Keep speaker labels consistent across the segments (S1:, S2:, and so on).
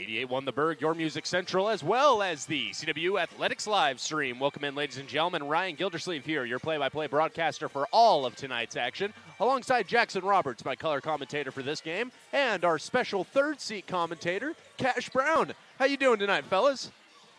S1: 88.1 The Berg, your music central, as well as the CW Athletics live stream. Welcome in, ladies and gentlemen. Ryan Gildersleeve here, your play-by-play broadcaster for all of tonight's action, alongside Jackson Roberts, my color commentator for this game, and our special third-seat commentator, Cash Brown. How you doing tonight, fellas?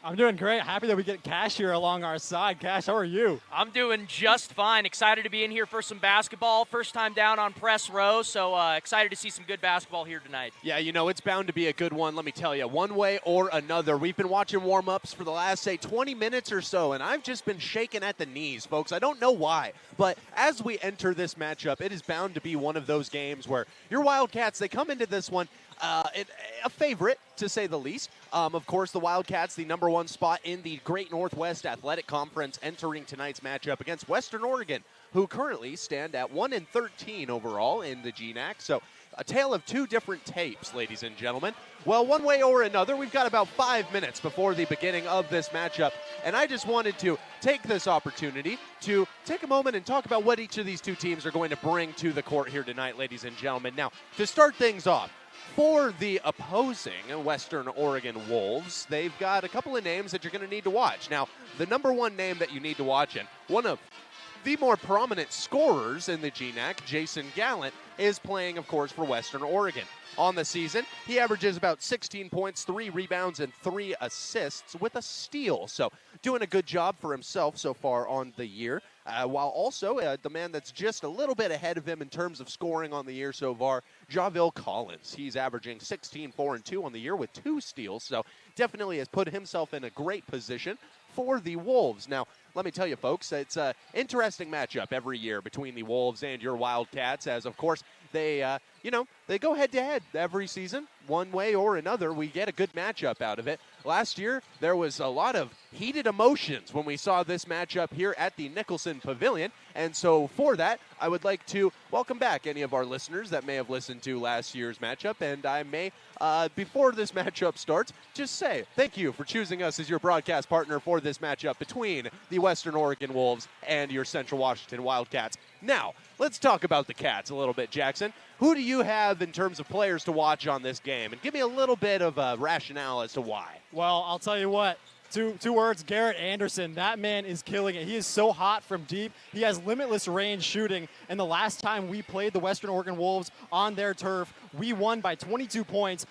S2: I'm doing great. Happy that we get Cash here along our side. Cash, how are you?
S3: I'm doing just fine. Excited to be in here for some basketball. First time down on press row, so excited to see some good basketball here tonight.
S1: Yeah, you know, it's bound to be a good one, let me tell you. One way or another. We've been watching warm-ups for the last, say, 20 minutes or so, and I've just been shaking at the knees, folks. I don't know why, but as we enter this matchup, it is bound to be one of those games where your Wildcats, they come into this one a favorite, to say the least. Of course, the Wildcats, the number one spot in the Great Northwest Athletic Conference, entering tonight's matchup against Western Oregon, who currently stand at 1-13 overall in the GNAC. So a tale of two different tapes, ladies and gentlemen. Well, one way or another, we've got about 5 minutes before the beginning of this matchup, and I just wanted to take this opportunity to take a moment and talk about what each of these two teams are going to bring to the court here tonight, ladies and gentlemen. Now, to start things off, for the opposing Western Oregon Wolves, they've got a couple of names that you're going to need to watch. Now, the number one name that you need to watch, and one of the more prominent scorers in the GNAC, Jason Gallant, is playing, of course, for Western Oregon. On the season, he averages about 16 points, 3 rebounds, and 3 assists with a steal. So doing a good job for himself so far on the year, while also the man that's just a little bit ahead of him in terms of scoring on the year so far, Javille Collins. He's averaging 16, 4, and 2 on the year with 2 steals, so definitely has put himself in a great position for the Wolves. Now, let me tell you, folks, it's an interesting matchup every year between the Wolves and your Wildcats, as, of course, they go head-to-head every season. One way or another, we get a good matchup out of it. Last year, there was a lot of heated emotions when we saw this matchup here at the Nicholson Pavilion. And so for that, I would like to welcome back any of our listeners that may have listened to last year's matchup. And I may, before this matchup starts, just say thank you for choosing us as your broadcast partner for this matchup between the Western Oregon Wolves and your Central Washington Wildcats. Now, let's talk about the Cats a little bit, Jackson. Who do you have in terms of players to watch on this game? And give me a little bit of a rationale as to why.
S2: Well, I'll tell you what. Two words, Garrett Anderson. That man is killing it. He is so hot from deep. He has limitless range shooting. And the last time we played the Western Oregon Wolves on their turf, we won by 22 points.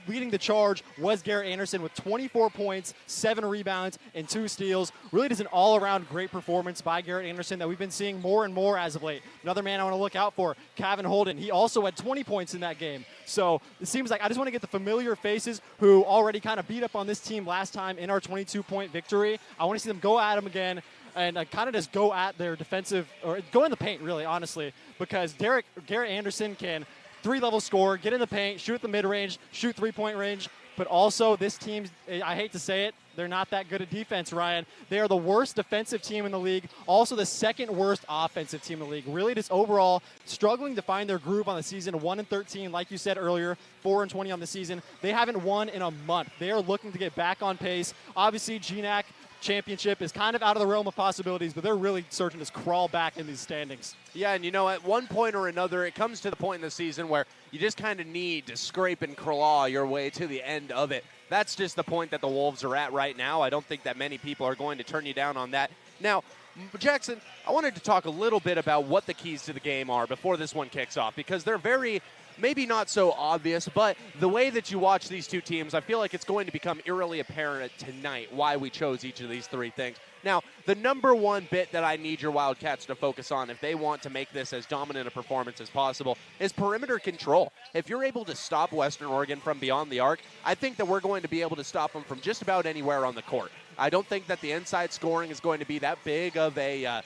S2: Leading the charge was Garrett Anderson with 24 points, 7 rebounds, and 2 steals. Really just an all-around great performance by Garrett Anderson that we've been seeing more and more as of late. Another man I want to look out for, Kevin Holden. He also had 20 points in that game. So it seems like I just want to get the familiar faces who already kind of beat up on this team last time in our 22-point victory. I want to see them go at them again and kind of just go at their defensive, or go in the paint, really, honestly, because Garrett Anderson can three-level score, get in the paint, shoot at the mid-range, shoot three-point range, but also this team, I hate to say it, they're not that good at defense, Ryan. They are the worst defensive team in the league, also the second worst offensive team in the league. Really just overall struggling to find their groove on the season. 1-13, like you said earlier, 4-20 on the season. They haven't won in a month. They are looking to get back on pace. Obviously, GNAC championship is kind of out of the realm of possibilities, but they're really searching to crawl back in these standings.
S1: Yeah, and you know, at one point or another, it comes to the point in the season where you just kind of need to scrape and claw your way to the end of it. That's just the point that the Wolves are at right now. I don't think that many people are going to turn you down on that. Now, Jackson, I wanted to talk a little bit about what the keys to the game are before this one kicks off, because they're very, maybe not so obvious, but the way that you watch these two teams, I feel like it's going to become eerily apparent tonight why we chose each of these three things. Now, the number one bit that I need your Wildcats to focus on if they want to make this as dominant a performance as possible is perimeter control. If you're able to stop Western Oregon from beyond the arc, I think that we're going to be able to stop them from just about anywhere on the court. I don't think that the inside scoring is going to be that big of a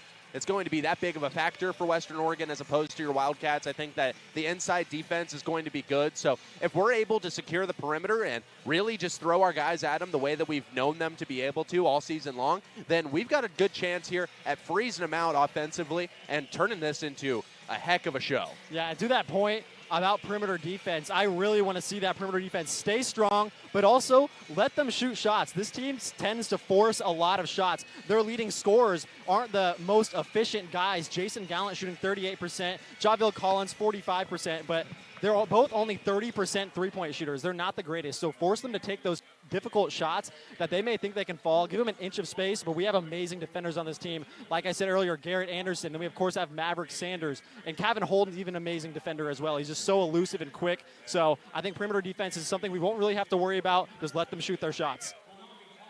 S1: factor for Western Oregon as opposed to your Wildcats. I think that the inside defense is going to be good. So if we're able to secure the perimeter and really just throw our guys at them the way that we've known them to be able to all season long, then we've got a good chance here at freezing them out offensively and turning this into a heck of a show.
S2: Yeah, to that point about perimeter defense, I really want to see that perimeter defense stay strong, but also let them shoot shots. This team tends to force a lot of shots. Their leading scorers aren't the most efficient guys. Jason Gallant shooting 38%, Javille Collins 45%, but they're both only 30% three-point shooters. They're not the greatest. So force them to take those difficult shots that they may think they can fall. Give them an inch of space, but we have amazing defenders on this team. Like I said earlier, Garrett Anderson. Then we, of course, have Maverick Sanders. And Kevin Holden's even an amazing defender as well. He's just so elusive and quick. So I think perimeter defense is something we won't really have to worry about. Just let them shoot their shots.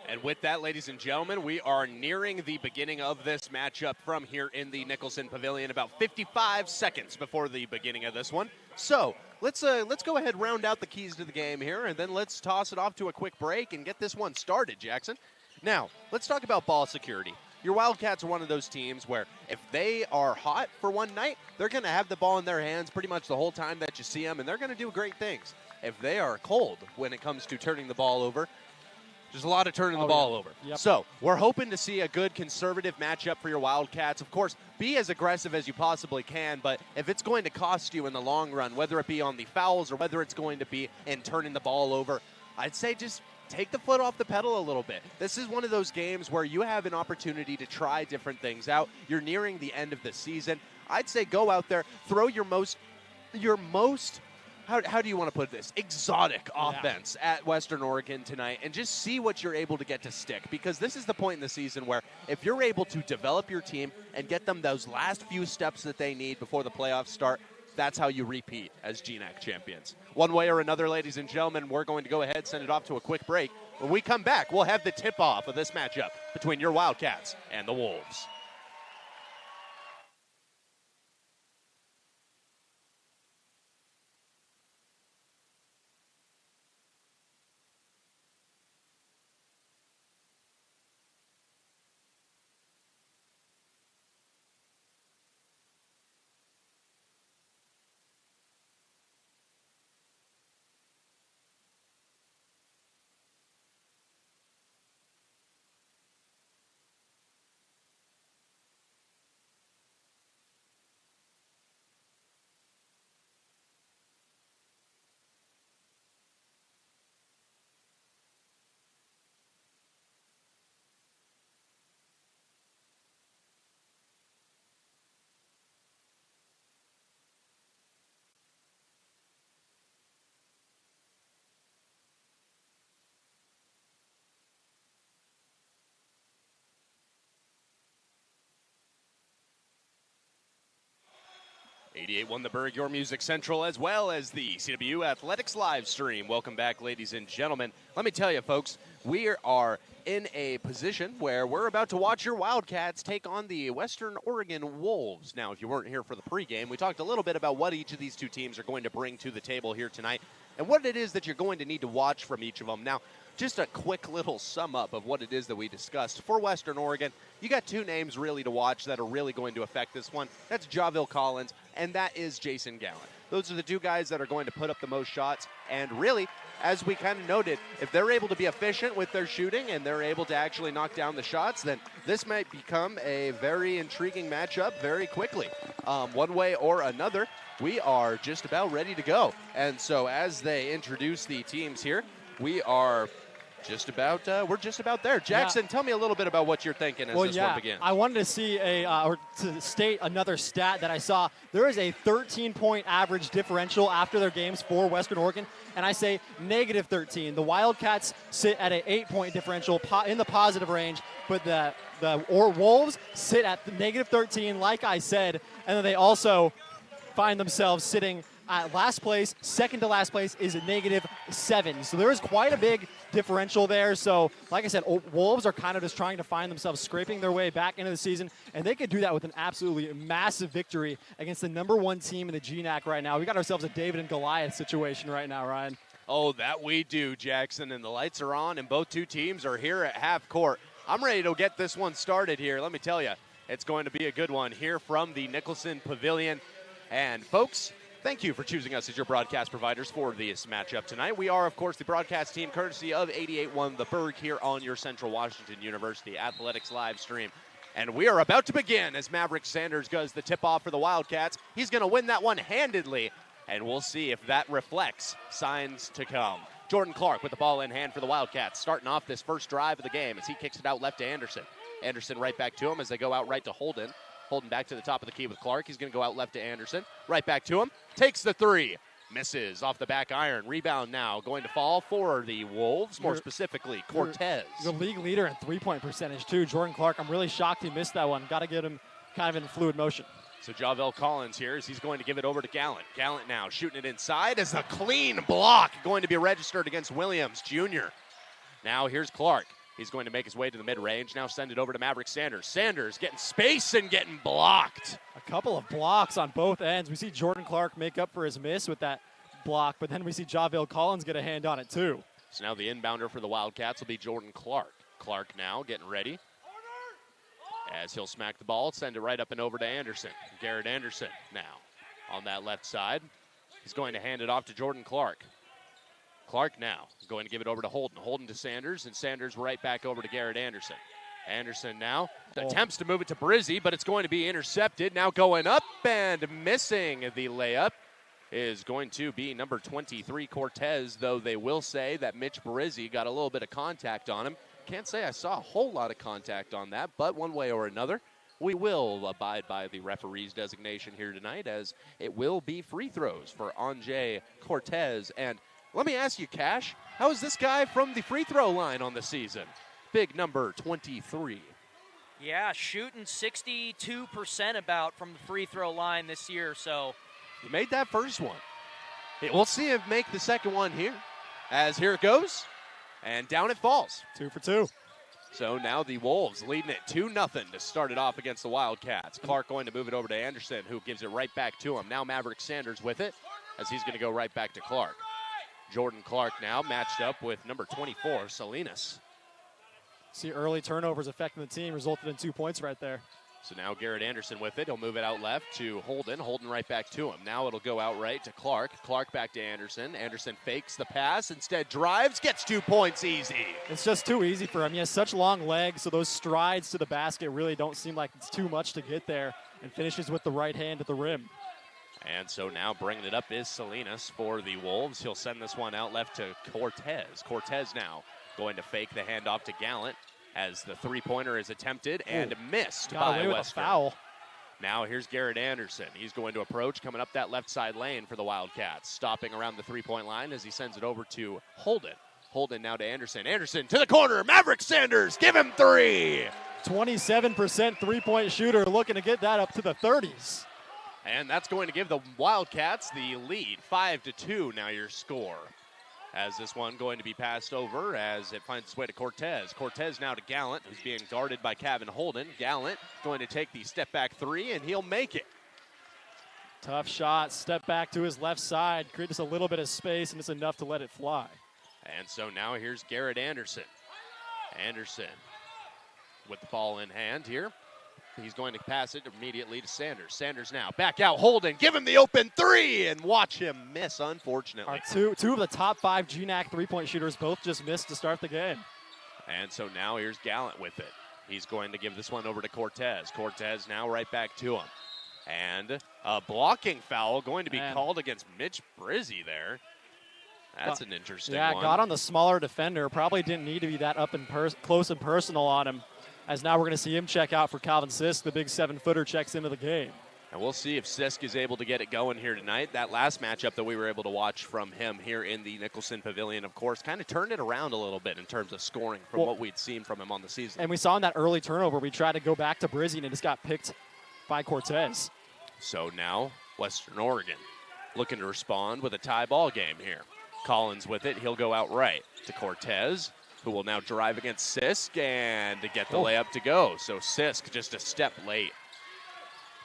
S1: And with that, ladies and gentlemen, we are nearing the beginning of this matchup from here in the Nicholson Pavilion, about 55 seconds before the beginning of this one. So let's go ahead and round out the keys to the game here, and then let's toss it off to a quick break and get this one started, Jackson. Now, let's talk about ball security. Your Wildcats are one of those teams where if they are hot for one night, they're going to have the ball in their hands pretty much the whole time that you see them, and they're going to do great things. If they are cold when it comes to turning the ball over, there's a lot of turning the ball over.
S2: Yep.
S1: So we're hoping to see a good conservative matchup for your Wildcats. Of course, be as aggressive as you possibly can, but if it's going to cost you in the long run, whether it be on the fouls or whether it's going to be in turning the ball over, I'd say just take the foot off the pedal a little bit. This is one of those games where you have an opportunity to try different things out. You're nearing the end of the season. I'd say go out there, throw your most how do you want to put this? Exotic offense at Western Oregon tonight and just see what you're able to get to stick, because this is the point in the season where if you're able to develop your team and get them those last few steps that they need before the playoffs start, that's how you repeat as GNAC champions. One way or another, ladies and gentlemen, we're going to go ahead and send it off to a quick break. When we come back, we'll have the tip-off of this matchup between your Wildcats and the Wolves. '88 won the Berg, your Music Central, as well as the CW Athletics live stream. Welcome back, ladies and gentlemen. Let me tell you, folks, we are in a position where we're about to watch your Wildcats take on the Western Oregon Wolves. Now, if you weren't here for the pregame, we talked a little bit about what each of these two teams are going to bring to the table here tonight and what it is that you're going to need to watch from each of them. Now, just a quick little sum up of what it is that we discussed. For Western Oregon, you got two names really to watch that are really going to affect this one. That's Javille Collins, and that is Jason Gallen. Those are the two guys that are going to put up the most shots. And really, as we kind of noted, if they're able to be efficient with their shooting and they're able to actually knock down the shots, then this might become a very intriguing matchup very quickly. One way or another, we are just about ready to go. And so as they introduce the teams here, we are we're just about there. Jackson, tell me a little bit about what you're thinking as this one begins.
S2: I wanted to see or to state another stat that I saw. There is a 13-point average differential after their games for Western Oregon, and I say negative 13. The Wildcats sit at an 8-point differential in the positive range, but the Wolves sit at the negative 13, like I said, and then they also find themselves sitting at last place. Second to last place is a -7. So there is quite a big differential there. So, like I said, Wolves are kind of just trying to find themselves scraping their way back into the season, and they could do that with an absolutely massive victory against the #1 team in the GNAC right now. We got ourselves a David and Goliath situation right now, Ryan.
S1: Oh, that we do, Jackson, and the lights are on, and both two teams are here at half court. I'm ready to get this one started here. Let me tell you, it's going to be a good one here from the Nicholson Pavilion. And, folks, thank you for choosing us as your broadcast providers for this matchup tonight. We are, of course, the broadcast team courtesy of 88.1 The Berg here on your Central Washington University Athletics live stream. And we are about to begin as Maverick Sanders does the tip-off for the Wildcats. He's going to win that one handedly, and we'll see if that reflects signs to come. Jordan Clark with the ball in hand for the Wildcats, starting off this first drive of the game as he kicks it out left to Anderson. Anderson right back to him as they go out right to Holden. Holden back to the top of the key with Clark. He's going to go out left to Anderson. Right back to him. Takes the three. Misses off the back iron. Rebound now going to fall for the Wolves, more specifically Cortez.
S2: The league leader in three-point percentage, too. Jordan Clark, I'm really shocked he missed that one. Got to get him kind of in fluid motion.
S1: So Javel Collins here as he's going to give it over to Gallant. Gallant now shooting it inside as a clean block going to be registered against Williams Jr. Now here's Clark. He's going to make his way to the mid-range. Now send it over to Maverick Sanders. Sanders getting space and getting blocked.
S2: A couple of blocks on both ends. We see Jordan Clark make up for his miss with that block, but then we see Javel Collins get a hand on it too.
S1: So now the inbounder for the Wildcats will be Jordan Clark. Clark now getting ready as he'll smack the ball, send it right up and over to Anderson. Garrett Anderson now on that left side. He's going to hand it off to Jordan Clark. Clark now going to give it over to Holden. Holden to Sanders, and Sanders right back over to Garrett Anderson. Anderson now attempts to move it to Brizzi, but it's going to be intercepted. Now going up and missing the layup is going to be number 23, Cortez, though they will say that Mitch Brizzi got a little bit of contact on him. Can't say I saw a whole lot of contact on that, but one way or another, we will abide by the referee's designation here tonight, as it will be free throws for Anjay Cortez. And let me ask you, Cash, how is this guy from the free throw line on the season? Big number 23.
S3: Yeah, shooting 62% about from the free throw line this year. So
S1: he made that first one. We'll see him make the second one here. As here it goes, and down it falls.
S2: 2 for 2.
S1: So now the Wolves leading it 2-0 to start it off against the Wildcats. Clark going to move it over to Anderson, who gives it right back to him. Now Maverick Sanders with it, as he's going to go right back to Clark. Jordan Clark now matched up with number 24, Salinas.
S2: See early turnovers affecting the team, resulted in 2 points right there.
S1: So now Garrett Anderson with it. He'll move it out left to Holden. Holden right back to him. Now it'll go out right to Clark. Clark back to Anderson. Anderson fakes the pass, instead drives, gets 2 points easy.
S2: It's just too easy for him. He has such long legs, so those strides to the basket really don't seem like it's too much to get there, and finishes with the right hand at the rim.
S1: And so now bringing it up is Salinas for the Wolves. He'll send this one out left to Cortez. Cortez now going to fake the handoff to Gallant as the three-pointer is attempted and missed by Western.
S2: Foul.
S1: Now here's Garrett Anderson. He's going to approach, coming up that left side lane for the Wildcats. Stopping around the three-point line as he sends it over to Holden. Holden now to Anderson. Anderson to the corner. Maverick Sanders, give him 3.
S2: 27% three-point shooter, looking to get that up to the 30s.
S1: And that's going to give the Wildcats the lead. 5-2 now your score. As this one going to be passed over as it finds its way to Cortez. Cortez now to Gallant, who's being guarded by Kevin Holden. Gallant going to take the step-back 3, and he'll make it.
S2: Tough shot, step back to his left side, create just a little bit of space, and it's enough to let it fly.
S1: And so now here's Garrett Anderson. Anderson with the ball in hand here. He's going to pass it immediately to Sanders. Sanders now back out. Holden, give him the open 3 and watch him miss, unfortunately.
S2: Our two of the top 5 GNAC three-point shooters both just missed to start the game.
S1: And so now here's Gallant with it. He's going to give this one over to Cortez. Cortez now right back to him. And a blocking foul going to be called against Mitch Brizzi there. That's an interesting one.
S2: Yeah, got on the smaller defender. Probably didn't need to be that up and close and personal on him. As now we're going to see him check out for Calvin Sisk. The big 7-footer checks into the game.
S1: And we'll see if Sisk is able to get it going here tonight. That last matchup that we were able to watch from him here in the Nicholson Pavilion, of course, kind of turned it around a little bit in terms of scoring from what we'd seen from him on the season.
S2: And we saw in that early turnover, we tried to go back to Brizzi, and it just got picked by Cortez.
S1: So now Western Oregon looking to respond with a tie ball game here. Collins with it. He'll go out right to Cortez, who will now drive against Sisk and to get the layup to go. So Sisk just a step late.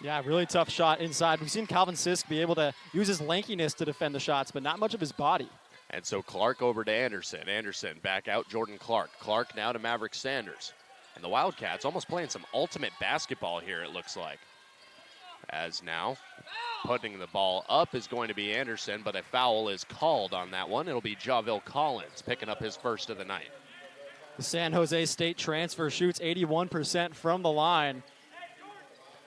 S2: Yeah, really tough shot inside. We've seen Calvin Sisk be able to use his lankiness to defend the shots, but not much of his body.
S1: And so Clark over to Anderson. Anderson back out, Jordan Clark. Clark now to Maverick Sanders. And the Wildcats almost playing some ultimate basketball here, it looks like. As now putting the ball up is going to be Anderson, but a foul is called on that one. It'll be Javel Collins picking up his first of the night.
S2: The San Jose State transfer shoots 81% from the line.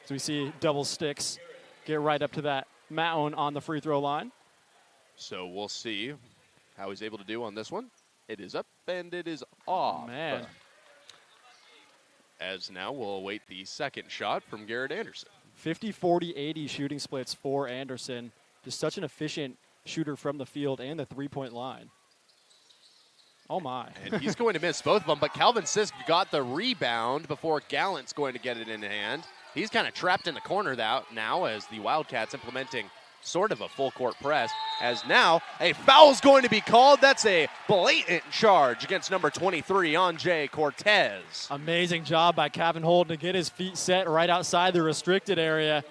S2: So we see double sticks get right up to that mountain on the free throw line.
S1: So we'll see how he's able to do on this one. It is up and it is off.
S2: Man.
S1: As now we'll await the second shot from Garrett Anderson.
S2: 50, 40, 80 shooting splits for Anderson. Just such an efficient shooter from the field and the three-point line. Oh, my.
S1: And he's going to miss both of them, but Calvin Sisk got the rebound before Gallant's going to get it in hand. He's kind of trapped in the corner now as the Wildcats implementing sort of a full-court press, as now a foul's going to be called. That's a blatant charge against number 23, Anjay Cortez.
S2: Amazing job by Kevin Holden to get his feet set right outside the restricted area.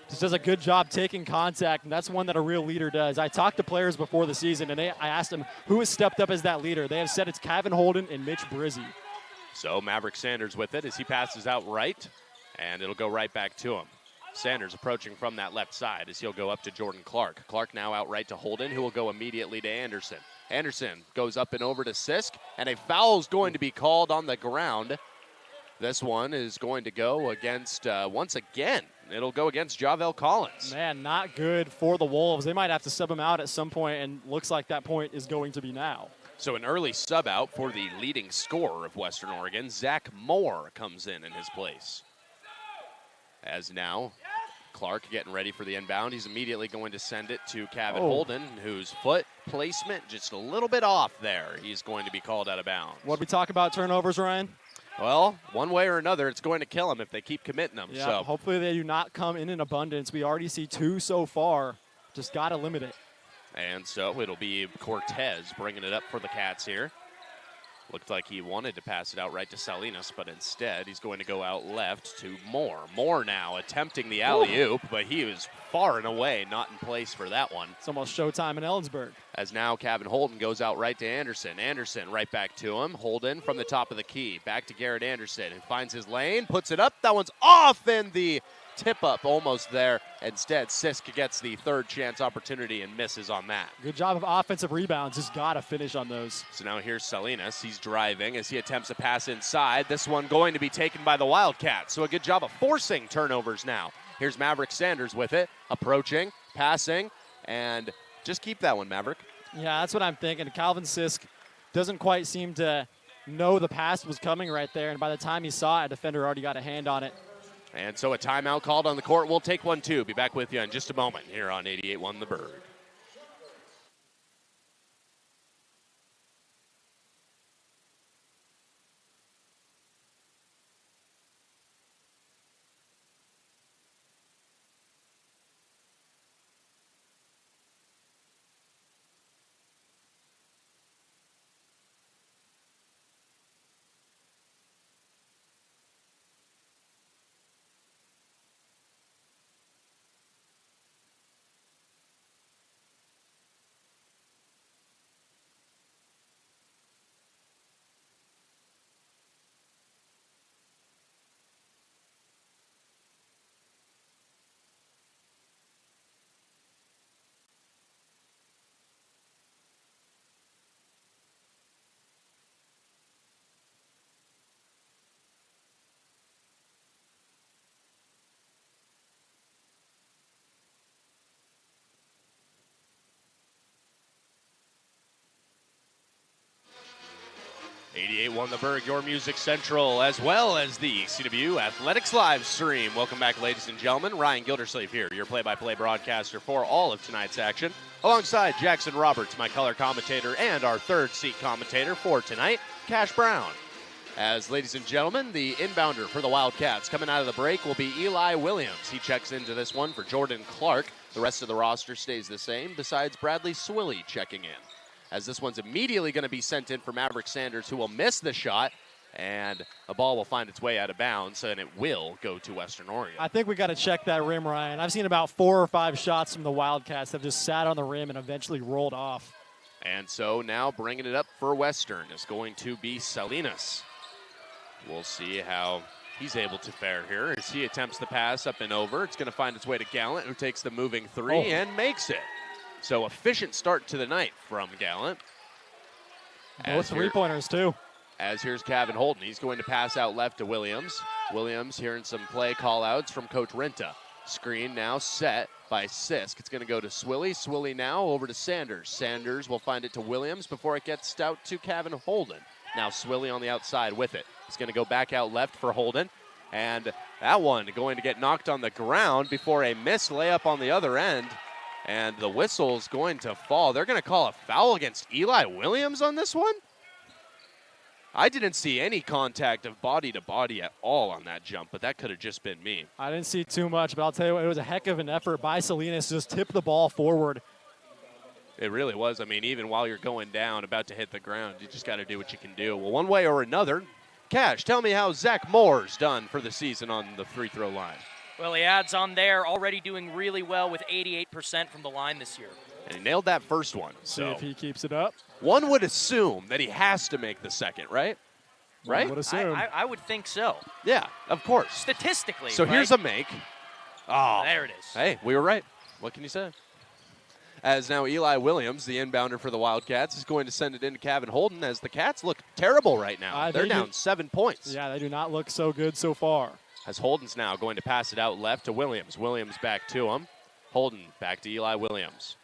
S2: Just does a good job taking contact, and that's one that a real leader does. I talked to players before the season, and I asked them who has stepped up as that leader. They have said it's Kevin Holden and Mitch Brizzy.
S1: So Maverick Sanders with it as he passes out right, and it'll go right back to him. Sanders approaching from that left side as he'll go up to Jordan Clark. Clark now out right to Holden, who will go immediately to Anderson. Anderson goes up and over to Sisk, and a foul is going to be called on the ground. This one is going to go against, once again, it'll go against Javel Collins.
S2: Man, not good for the Wolves. They might have to sub him out at some point, and looks like that point is going to be now.
S1: So an early sub out for the leading scorer of Western Oregon. Zach Moore comes in his place. As now, Clark getting ready for the inbound. He's immediately going to send it to Kevin Holden, whose foot placement just a little bit off there. He's going to be called out of bounds.
S2: What we talk about turnovers, Ryan?
S1: Well, one way or another, it's going to kill them if they keep committing them.
S2: Yeah,
S1: so
S2: hopefully they do not come in abundance. We already see 2 so far. Just got to limit it.
S1: And so it'll be Cortez bringing it up for the Cats here. Looked like he wanted to pass it out right to Salinas, but instead he's going to go out left to Moore. Moore now attempting the alley-oop, but he was far and away not in place for that one.
S2: It's almost showtime in Ellensburg.
S1: As now Kevin Holden goes out right to Anderson. Anderson right back to him. Holden from the top of the key. Back to Garrett Anderson, who finds his lane, puts it up. That one's off, and the tip-up almost there. Instead, Sisk gets the third chance opportunity and misses on that.
S2: Good job of offensive rebounds. Just got to finish on those.
S1: So now here's Salinas. He's driving as he attempts a pass inside. This one going to be taken by the Wildcats. So a good job of forcing turnovers now. Here's Maverick Sanders with it. Approaching, passing, and just keep that one, Maverick.
S2: Yeah, that's what I'm thinking. Calvin Sisk doesn't quite seem to know the pass was coming right there, and by the time he saw it, a defender already got a hand on it.
S1: And so a timeout called on the court. We'll take one, too. Be back with you in just a moment here on 88.1 The Bird. .88 The Berg, your music central, as well as the CW Athletics live stream. Welcome back, ladies and gentlemen. Ryan Gildersleeve here, your play-by-play broadcaster for all of tonight's action, alongside Jackson Roberts, my color commentator, and our third seat commentator for tonight, Cash Brown. As, ladies and gentlemen, the inbounder for the Wildcats coming out of the break will be Eli Williams. He checks into this one for Jordan Clark. The rest of the roster stays the same, besides Bradley Swilley checking in. As this one's immediately going to be sent in for Maverick Sanders, who will miss the shot, and the ball will find its way out of bounds, and it will go to Western Oregon.
S2: I think we got to check that rim, Ryan. I've seen about 4 or 5 shots from the Wildcats that have just sat on the rim and eventually rolled off.
S1: And so now bringing it up for Western is going to be Salinas. We'll see how he's able to fare here as he attempts the pass up and over. It's going to find its way to Gallant, who takes the moving three and makes it. So efficient start to the night from Gallant.
S2: Both three-pointers, too.
S1: As here's Kevin Holden. He's going to pass out left to Williams. Williams hearing some play call-outs from Coach Renta. Screen now set by Sisk. It's going to go to Swilley. Swilley now over to Sanders. Sanders will find it to Williams before it gets out to Kevin Holden. Now Swilley on the outside with it. He's going to go back out left for Holden. And that one going to get knocked on the ground before a missed layup on the other end. And the whistle's going to fall. They're going to call a foul against Eli Williams on this one? I didn't see any contact of body to body at all on that jump, but that could have just been me.
S2: I didn't see too much, but I'll tell you what, it was a heck of an effort by Salinas to just tip the ball forward.
S1: It really was. I mean, even while you're going down, about to hit the ground, you just got to do what you can do. Well, one way or another, Cash, tell me how Zach Moore's done for the season on the free throw line.
S3: Well, he adds on there, already doing really well with 88% from the line this year.
S1: And he nailed that first one.
S2: See
S1: So
S2: if he keeps it up.
S1: one would assume that he has to make the second, right? Right?
S2: One would assume.
S3: I would think so.
S1: Yeah, of course.
S3: Statistically,
S1: So
S3: right?
S1: here's a make. Oh,
S3: There it is.
S1: hey, we were right. What can you say? As now Eli Williams, the inbounder for the Wildcats, is going to send it into Kevin Holden as the Cats look terrible right now. They're down 7 points.
S2: Yeah, they do not look so good so far.
S1: As Holden's now going to pass it out left to Williams. Williams back to him. Holden back to Eli Williams.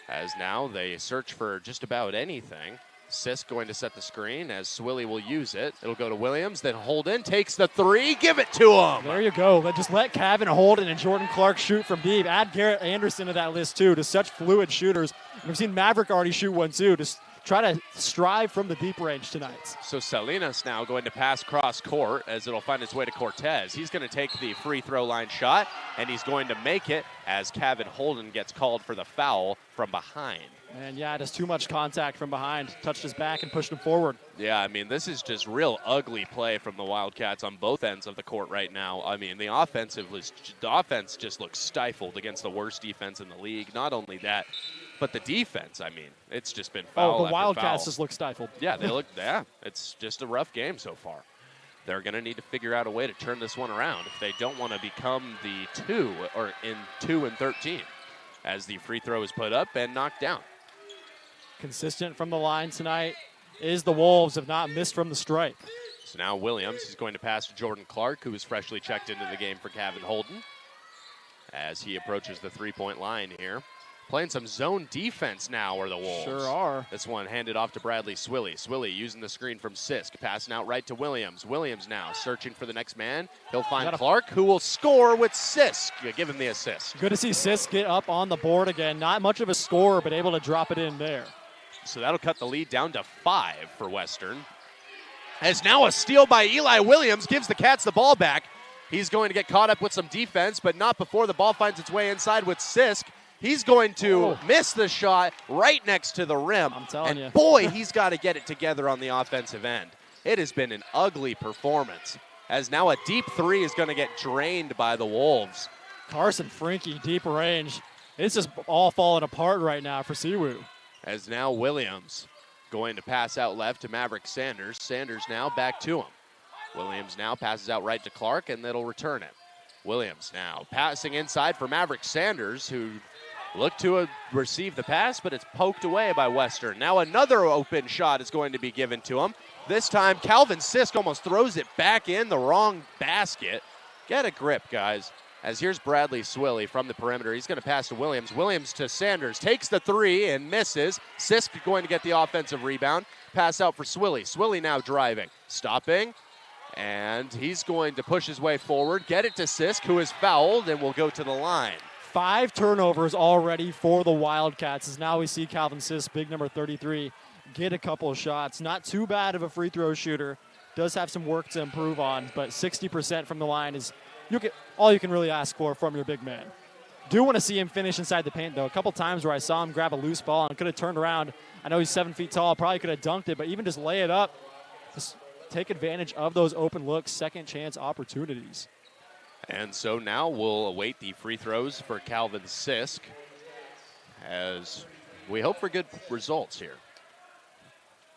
S1: As now they search for just about anything. Sisk going to set the screen as Swilly will use it. It'll go to Williams, then Holden takes the three. Give it to him.
S2: There you go. Just let Kevin Holden and Jordan Clark shoot from deep. Add Garrett Anderson to that list, too. Just such fluid shooters. We've seen Maverick already shoot one, too. Just try to strive from the deep range tonight.
S1: So Salinas now going to pass cross court as it'll find its way to Cortez. He's going to take the free throw line shot, and he's going to make it as Kevin Holden gets called for the foul from behind.
S2: And, yeah, just too much contact from behind. Touched his back and pushed him forward.
S1: Yeah, I mean, this is just real ugly play from the Wildcats on both ends of the court right now. I mean, the offense just looks stifled against the worst defense in the league. Not only that, but the defense, I mean, it's just been foul
S2: the
S1: after
S2: Wildcats
S1: foul.
S2: just look stifled.
S1: Yeah, it's just a rough game so far. They're going to need to figure out a way to turn this one around if they don't want to become the 2 and 13 as the free throw is put up and knocked down.
S2: Consistent from the line tonight is the Wolves have not missed from the stripe.
S1: So now Williams is going to pass to Jordan Clark, who is freshly checked into the game for Kevin Holden as he approaches the three-point line here. Playing some zone defense now are the Wolves.
S2: Sure are.
S1: This one handed off to Bradley Swilly. Swilly using the screen from Sisk, passing out right to Williams. Williams now searching for the next man. He'll find Clark, who will score with Sisk. Give him the assist.
S2: Good to see Sisk get up on the board again. Not much of a scorer, but able to drop it in there.
S1: So that'll cut the lead down to 5 for Western. As now a steal by Eli Williams gives the Cats the ball back. He's going to get caught up with some defense, but not before the ball finds its way inside with Sisk. He's going to miss the shot right next to the rim.
S2: I'm telling you.
S1: Boy, he's got to get it together on the offensive end. It has been an ugly performance, as now a deep three is going to get drained by the Wolves.
S2: Carson Frankie, deep range. It's just all falling apart right now for Siwoo.
S1: As now Williams going to pass out left to Maverick Sanders. Sanders now back to him. Williams now passes out right to Clark, and that'll return it. Williams now passing inside for Maverick Sanders, who looked to receive the pass, but it's poked away by Western. Now another open shot is going to be given to him. This time, Calvin Sisk almost throws it back in the wrong basket. Get a grip, guys. As here's Bradley Swilly from the perimeter. He's going to pass to Williams. Williams to Sanders. Takes the three and misses. Sisk going to get the offensive rebound. Pass out for Swilly. Swilly now driving. Stopping. And he's going to push his way forward. Get it to Sisk, who is fouled and will go to the line.
S2: 5 turnovers already for the Wildcats. As now we see Calvin Sisk, big number 33, get a couple of shots. Not too bad of a free throw shooter. Does have some work to improve on, but 60% from the line is all you can really ask for from your big man. Do want to see him finish inside the paint, though. A couple times where I saw him grab a loose ball and could have turned around. I know he's 7 feet tall, probably could have dunked it, but even just lay it up, just take advantage of those open looks, second chance opportunities.
S1: And so now we'll await the free throws for Calvin Sisk as we hope for good results here.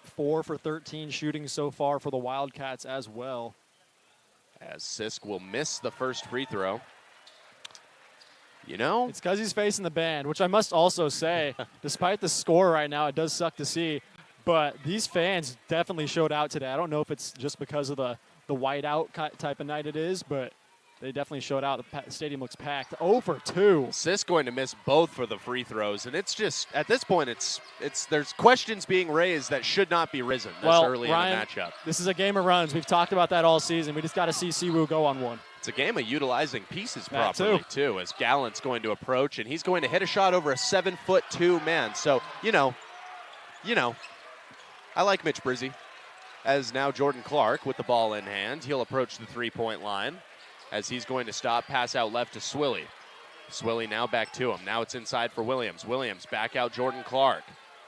S2: 4 for 13 shooting so far for the Wildcats as well.
S1: As Sisk will miss the first free throw. You know,
S2: it's because he's facing the band, which I must also say, despite the score right now, it does suck to see. But these fans definitely showed out today. I don't know if it's just because of the whiteout type of night it is, but they definitely showed out. The stadium looks packed. 0 for 2.
S1: Sisk going to miss both for the free throws, and it's just at this point, there's questions being raised that should not be risen this early
S2: Ryan,
S1: in the matchup.
S2: This is a game of runs. We've talked about that all season. We just got to see Siwoo go on one.
S1: It's a game of utilizing pieces
S2: That
S1: properly, too, as Gallant's going to approach, and he's going to hit a shot over a 7'2" man. So, you know, I like Mitch Brizzy. As now Jordan Clark with the ball in hand. He'll approach the three-point line as he's going to stop, pass out left to Swilly. Swilly now back to him. Now it's inside for Williams. Williams back out Jordan Clark.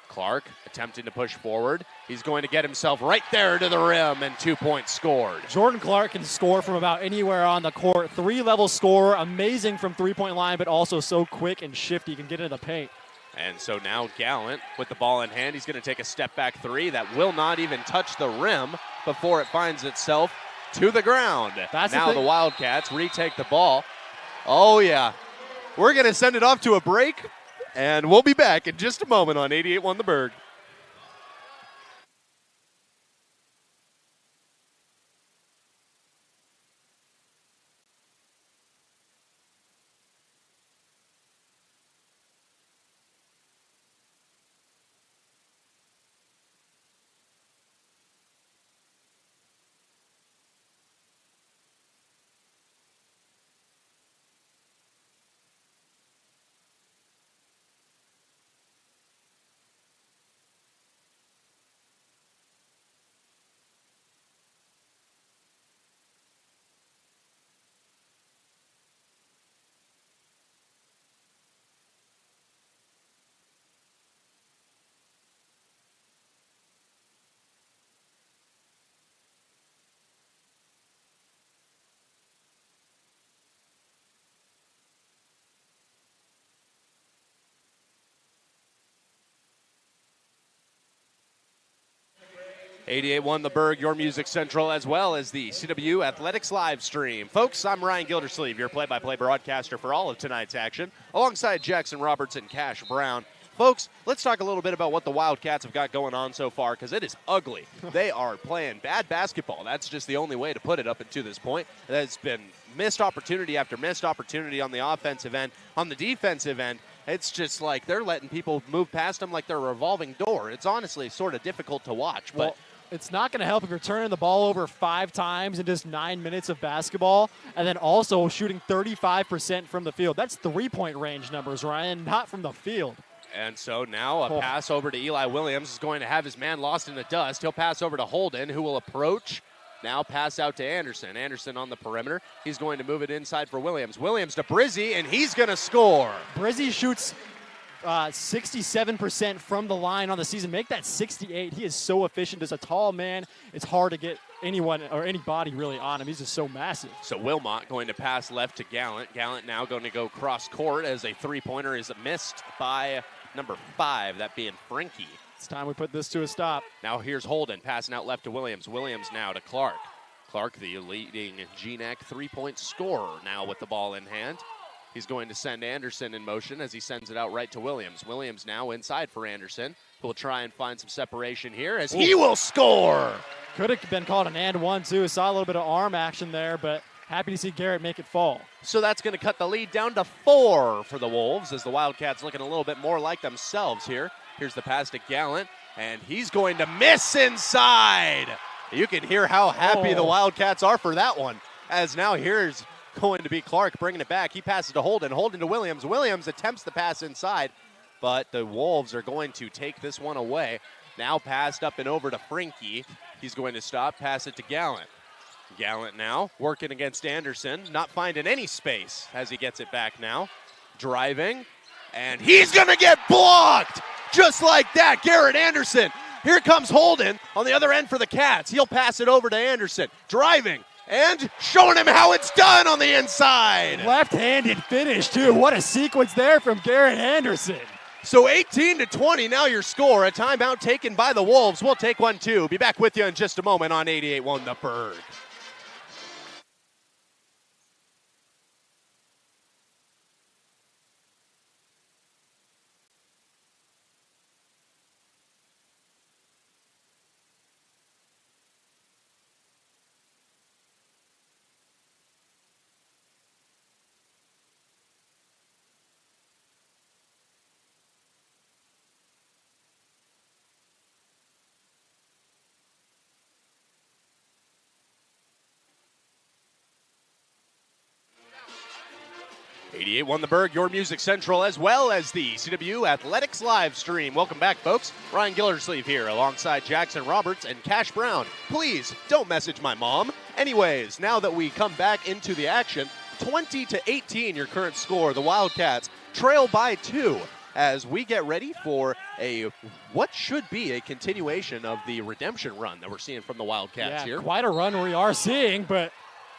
S1: Clark attempting to push forward. He's going to get himself right there to the rim, and 2 points scored.
S2: Jordan Clark can score from about anywhere on the court. 3-level scorer, amazing from three-point line, but also so quick and shifty. He can get into the paint.
S1: And so now Gallant with the ball in hand. He's going to take a step-back three that will not even touch the rim before it finds itself to the ground. Now the Wildcats retake the ball. Oh, yeah. We're going to send it off to a break. And we'll be back in just a moment on 88.1 The Berg. .88.1 The Berg, your music central, as well as the CW Athletics live stream. Folks, I'm Ryan Gildersleeve, your play-by-play broadcaster for all of tonight's action, alongside Jackson Roberts and Cash Brown. Folks, let's talk a little bit about what the Wildcats have got going on so far, because it is ugly. They are playing bad basketball. That's just the only way to put it up until this point. There's been missed opportunity after missed opportunity on the offensive end. On the defensive end, it's just like they're letting people move past them like they're a revolving door. It's honestly sort of difficult to watch, but
S2: it's not going to help if you're turning the ball over 5 times in just 9 minutes of basketball and then also shooting 35% from the field. That's three-point range numbers, Ryan, not from the field.
S1: And so now a pass over to Eli Williams is going to have his man lost in the dust. He'll pass over to Holden, who will approach. Now pass out to Anderson. Anderson on the perimeter. He's going to move it inside for Williams. Williams to Brizzy, and he's going to score.
S2: Brizzy shoots 67% from the line on the season. Make that 68. He is so efficient. As a tall man, it's hard to get anyone or anybody really on him. He's just so massive.
S1: So Wilmot going to pass left to Gallant. Gallant now going to go cross court as a three-pointer is missed by number 5, that being Frankie.
S2: It's time we put this to a stop.
S1: Now here's Holden passing out left to Williams. Williams now to Clark. Clark, the leading GNAC three-point scorer, now with the ball in hand. He's going to send Anderson in motion as he sends it out right to Williams. Williams now inside for Anderson, who will try and find some separation here as he will score.
S2: Could have been called an and one, too. Saw a little bit of arm action there, but happy to see Garrett make it fall.
S1: So that's going to cut the lead down to 4 for the Wolves as the Wildcats looking a little bit more like themselves here. Here's the pass to Gallant, and he's going to miss inside. You can hear how happy the Wildcats are for that one, as now here's going to be Clark bringing it back. He passes to Holden. Holden to Williams. Williams attempts the pass inside, but the Wolves are going to take this one away. Now passed up and over to Frankie. He's going to stop, pass it to Gallant. Gallant now working against Anderson, not finding any space as he gets it back now. Driving, and he's going to get blocked just like that. Garrett Anderson. Here comes Holden on the other end for the Cats. He'll pass it over to Anderson. Driving. And showing him how it's done on the inside.
S2: Left-handed finish, too. What a sequence there from Garrett Anderson.
S1: So 18-20, now your score. A timeout taken by the Wolves. We'll take one, too. Be back with you in just a moment on 88.1 The Berg. 88.1 The Berg, your music central, as well as the CW Athletics live stream. Welcome back, folks. Ryan Gillersleeve here alongside Jackson Roberts and Cash Brown. Please don't message my mom. Anyways, now that we come back into the action, 20-18 your current score. The Wildcats trail by 2 as we get ready for what should be a continuation of the redemption run that we're seeing from the Wildcats here.
S2: Quite a run we are seeing, but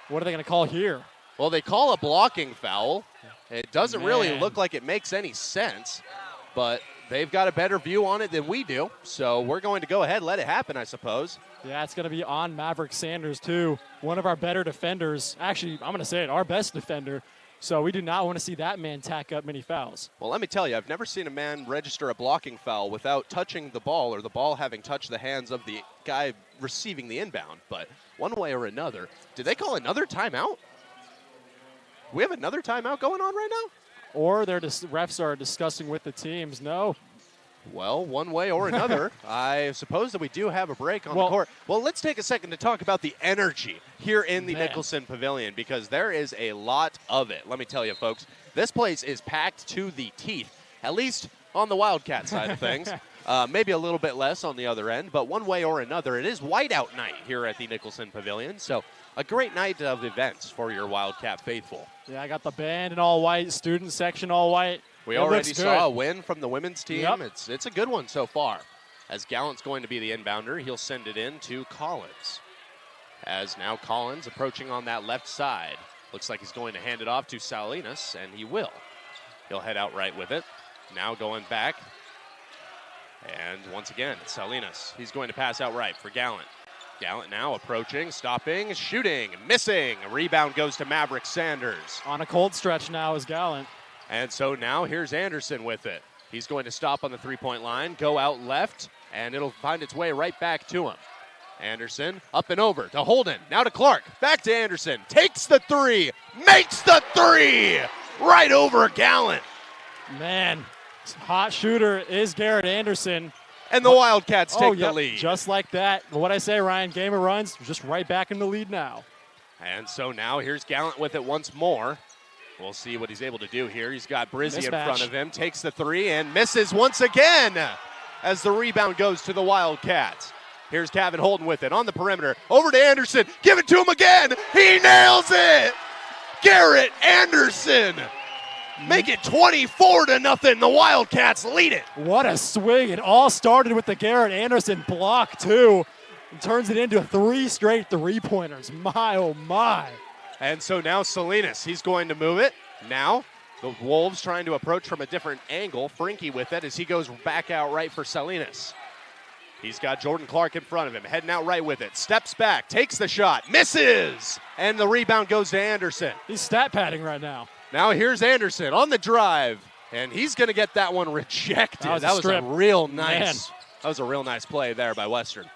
S2: what are they going to call here?
S1: Well, they call a blocking foul. It doesn't really look like it makes any sense, but they've got a better view on it than we do, so we're going to go ahead and let it happen, I suppose.
S2: Yeah, it's going to be on Maverick Sanders, too. One of our better defenders. Actually, I'm going to say it, our best defender. So we do not want to see that man tack up many fouls.
S1: Well, let me tell you, I've never seen a man register a blocking foul without touching the ball or the ball having touched the hands of the guy receiving the inbound. But one way or another, did they call another timeout? We have another timeout going on right now?
S2: Or their refs are discussing with the teams. No.
S1: Well, one way or another, I suppose that we do have a break on the court. Well, let's take a second to talk about the energy here in the Nicholson Pavilion, because there is a lot of it. Let me tell you, folks, this place is packed to the teeth, at least on the Wildcat side of things. Maybe a little bit less on the other end, but one way or another, it is whiteout night here at the Nicholson Pavilion. So a great night of events for your Wildcat faithful.
S2: Yeah, I got the band in all white, student section all white.
S1: We already saw a win from the women's team. Yep. It's a good one so far. As Gallant's going to be the inbounder, he'll send it in to Collins. As now Collins approaching on that left side. Looks like he's going to hand it off to Salinas, and he will. He'll head out right with it. Now going back. And once again, Salinas. He's going to pass out right for Gallant. Gallant now approaching, stopping, shooting, missing. A rebound goes to Maverick Sanders.
S2: On a cold stretch now is Gallant.
S1: And so now here's Anderson with it. He's going to stop on the three-point line, go out left, and it'll find its way right back to him. Anderson up and over to Holden, now to Clark, back to Anderson, takes the three, makes the three, right over Gallant.
S2: Man, hot shooter is Garrett Anderson.
S1: And the Wildcats take the lead.
S2: Just like that. What I say, Ryan, game of runs, just right back in the lead now.
S1: And so now here's Gallant with it once more. We'll see what he's able to do here. He's got Brizzi in front of him, takes the three and misses once again as the rebound goes to the Wildcats. Here's Kevin Holden with it on the perimeter. Over to Anderson. Give it to him again. He nails it. Garrett Anderson. Make it 24-0. The Wildcats lead it.
S2: What a swing. It all started with the Garrett Anderson block, too. And turns it into 3 straight three-pointers. My, oh, my.
S1: And so now Salinas, he's going to move it. Now the Wolves trying to approach from a different angle. Frankie with it as he goes back out right for Salinas. He's got Jordan Clark in front of him, heading out right with it. Steps back, takes the shot, misses! And the rebound goes to Anderson.
S2: He's stat padding right now.
S1: Now here's Anderson on the drive, and he's going to get that one rejected. That was a real nice. That was a real nice play there by Western.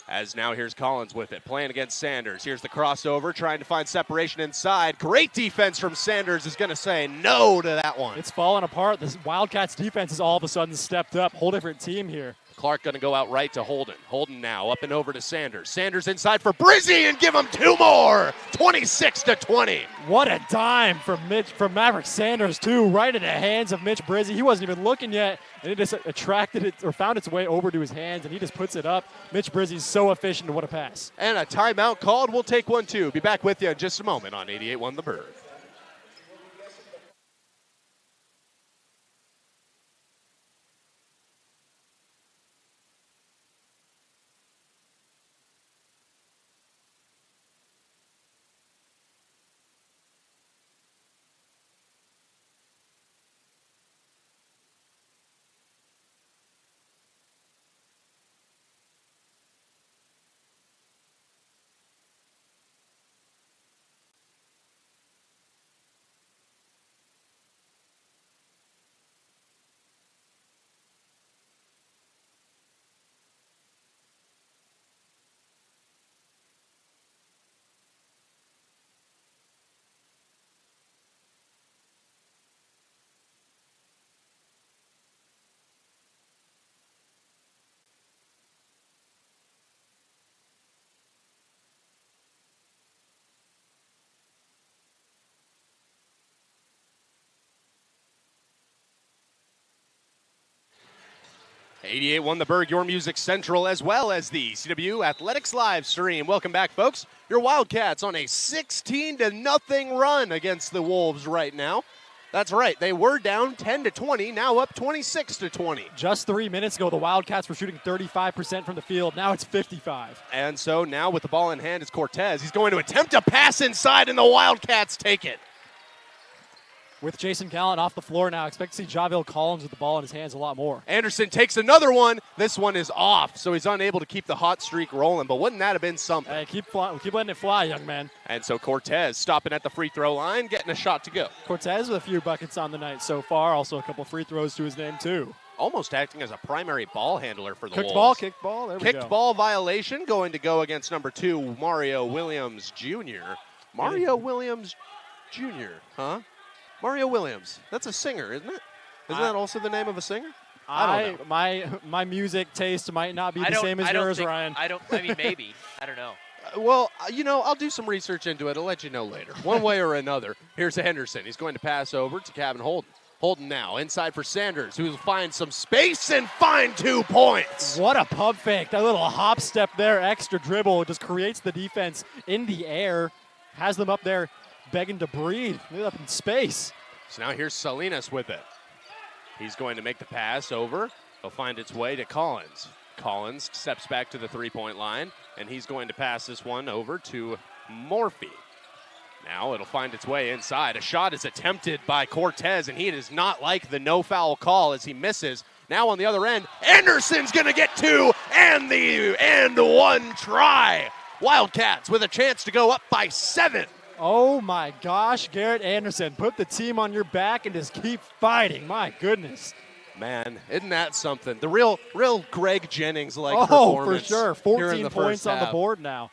S1: As now here's Collins with it, playing against Sanders. Here's the crossover, trying to find separation inside. Great defense from Sanders is going to say no to that one.
S2: It's falling apart. The Wildcats defense has all of a sudden stepped up. Whole different team here.
S1: Clark going to go out right to Holden. Holden now up and over to Sanders. Sanders inside for Brizzi and give him 2 more. 26-20.
S2: What a dime from Maverick Sanders too, right in the hands of Mitch Brizzi. He wasn't even looking yet, and it just attracted it or found its way over to his hands, and he just puts it up. Mitch Brizzi's so efficient. What a pass.
S1: And a timeout called. We'll take one too. Be back with you in just a moment on 88.1 The Bird. 88 won the Berg, your music central, as well as the CW Athletics live stream. Welcome back, folks. Your Wildcats on a 16-0 run against the Wolves right now. That's right. They were down 10-20, now up 26-20.
S2: Just 3 minutes ago, the Wildcats were shooting 35% from the field. Now it's 55.
S1: And so now with the ball in hand is Cortez. He's going to attempt a pass inside, and the Wildcats take it.
S2: With Jason Gallant off the floor now, expect to see Javill Collins with the ball in his hands a lot more.
S1: Anderson takes another one. This one is off, so he's unable to keep the hot streak rolling. But wouldn't that have been something?
S2: Hey, keep letting it fly, young man.
S1: And so Cortez stopping at the free throw line, getting a shot to go.
S2: Cortez with a few buckets on the night so far. Also a couple free throws to his name, too.
S1: Almost acting as a primary ball handler for the
S2: Kicked
S1: Wolves.
S2: Kicked ball, there we go.
S1: Kicked ball violation going to go against number 2, Mario Williams Jr. Mario Williams Jr., huh? Mario Williams. That's a singer, isn't it? Isn't that also the name of a singer? I don't know.
S2: My music taste might not be the same as yours, Ryan.
S3: I mean, maybe. I don't know.
S1: Well, I'll do some research into it. I'll let you know later. One way or another. Here's Henderson. He's going to pass over to Kevin Holden. Holden now inside for Sanders, who will find some space and find 2 points.
S2: What a pump fake. That little hop step there, extra dribble, just creates the defense in the air, has them up there begging to breathe. They're up in space.
S1: So now here's Salinas with it. He's going to make the pass over. He'll find its way to Collins. Collins steps back to the three-point line, and he's going to pass this one over to Morphy. Now it'll find its way inside. A shot is attempted by Cortez, and he does not like the no-foul call as he misses. Now on the other end, Anderson's going to get 2 and the and 1 try. Wildcats with a chance to go up by 7.
S2: Oh my gosh, Garrett Anderson, put the team on your back and just keep fighting. My goodness.
S1: Man, isn't that something? The real Greg Jennings-like
S2: for
S1: performance.
S2: sure. 14 points on the board now.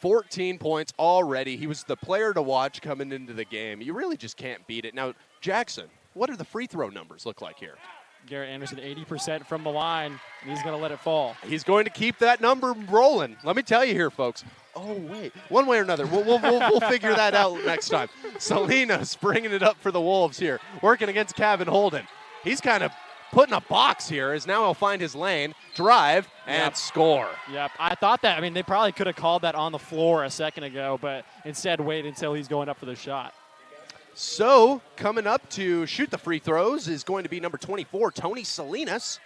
S1: 14 points already. He was the player to watch coming into the game. You really just can't beat it. Now, Jackson, what do the free throw numbers look like here?
S2: Garrett Anderson, 80% from the line, and he's going to let it fall.
S1: He's going to keep that number rolling. Let me tell you here, folks. Oh, wait. One way or another. We'll figure that out next time. Salinas bringing it up for the Wolves here, working against Kevin Holden. He's kind of putting a box here as now he'll find his lane, drive, and score.
S2: Yep. I thought that. I mean, they probably could have called that on the floor a second ago, but instead wait until he's going up for the shot.
S1: So, coming up to shoot the free throws is going to be number 24, Tony Salinas.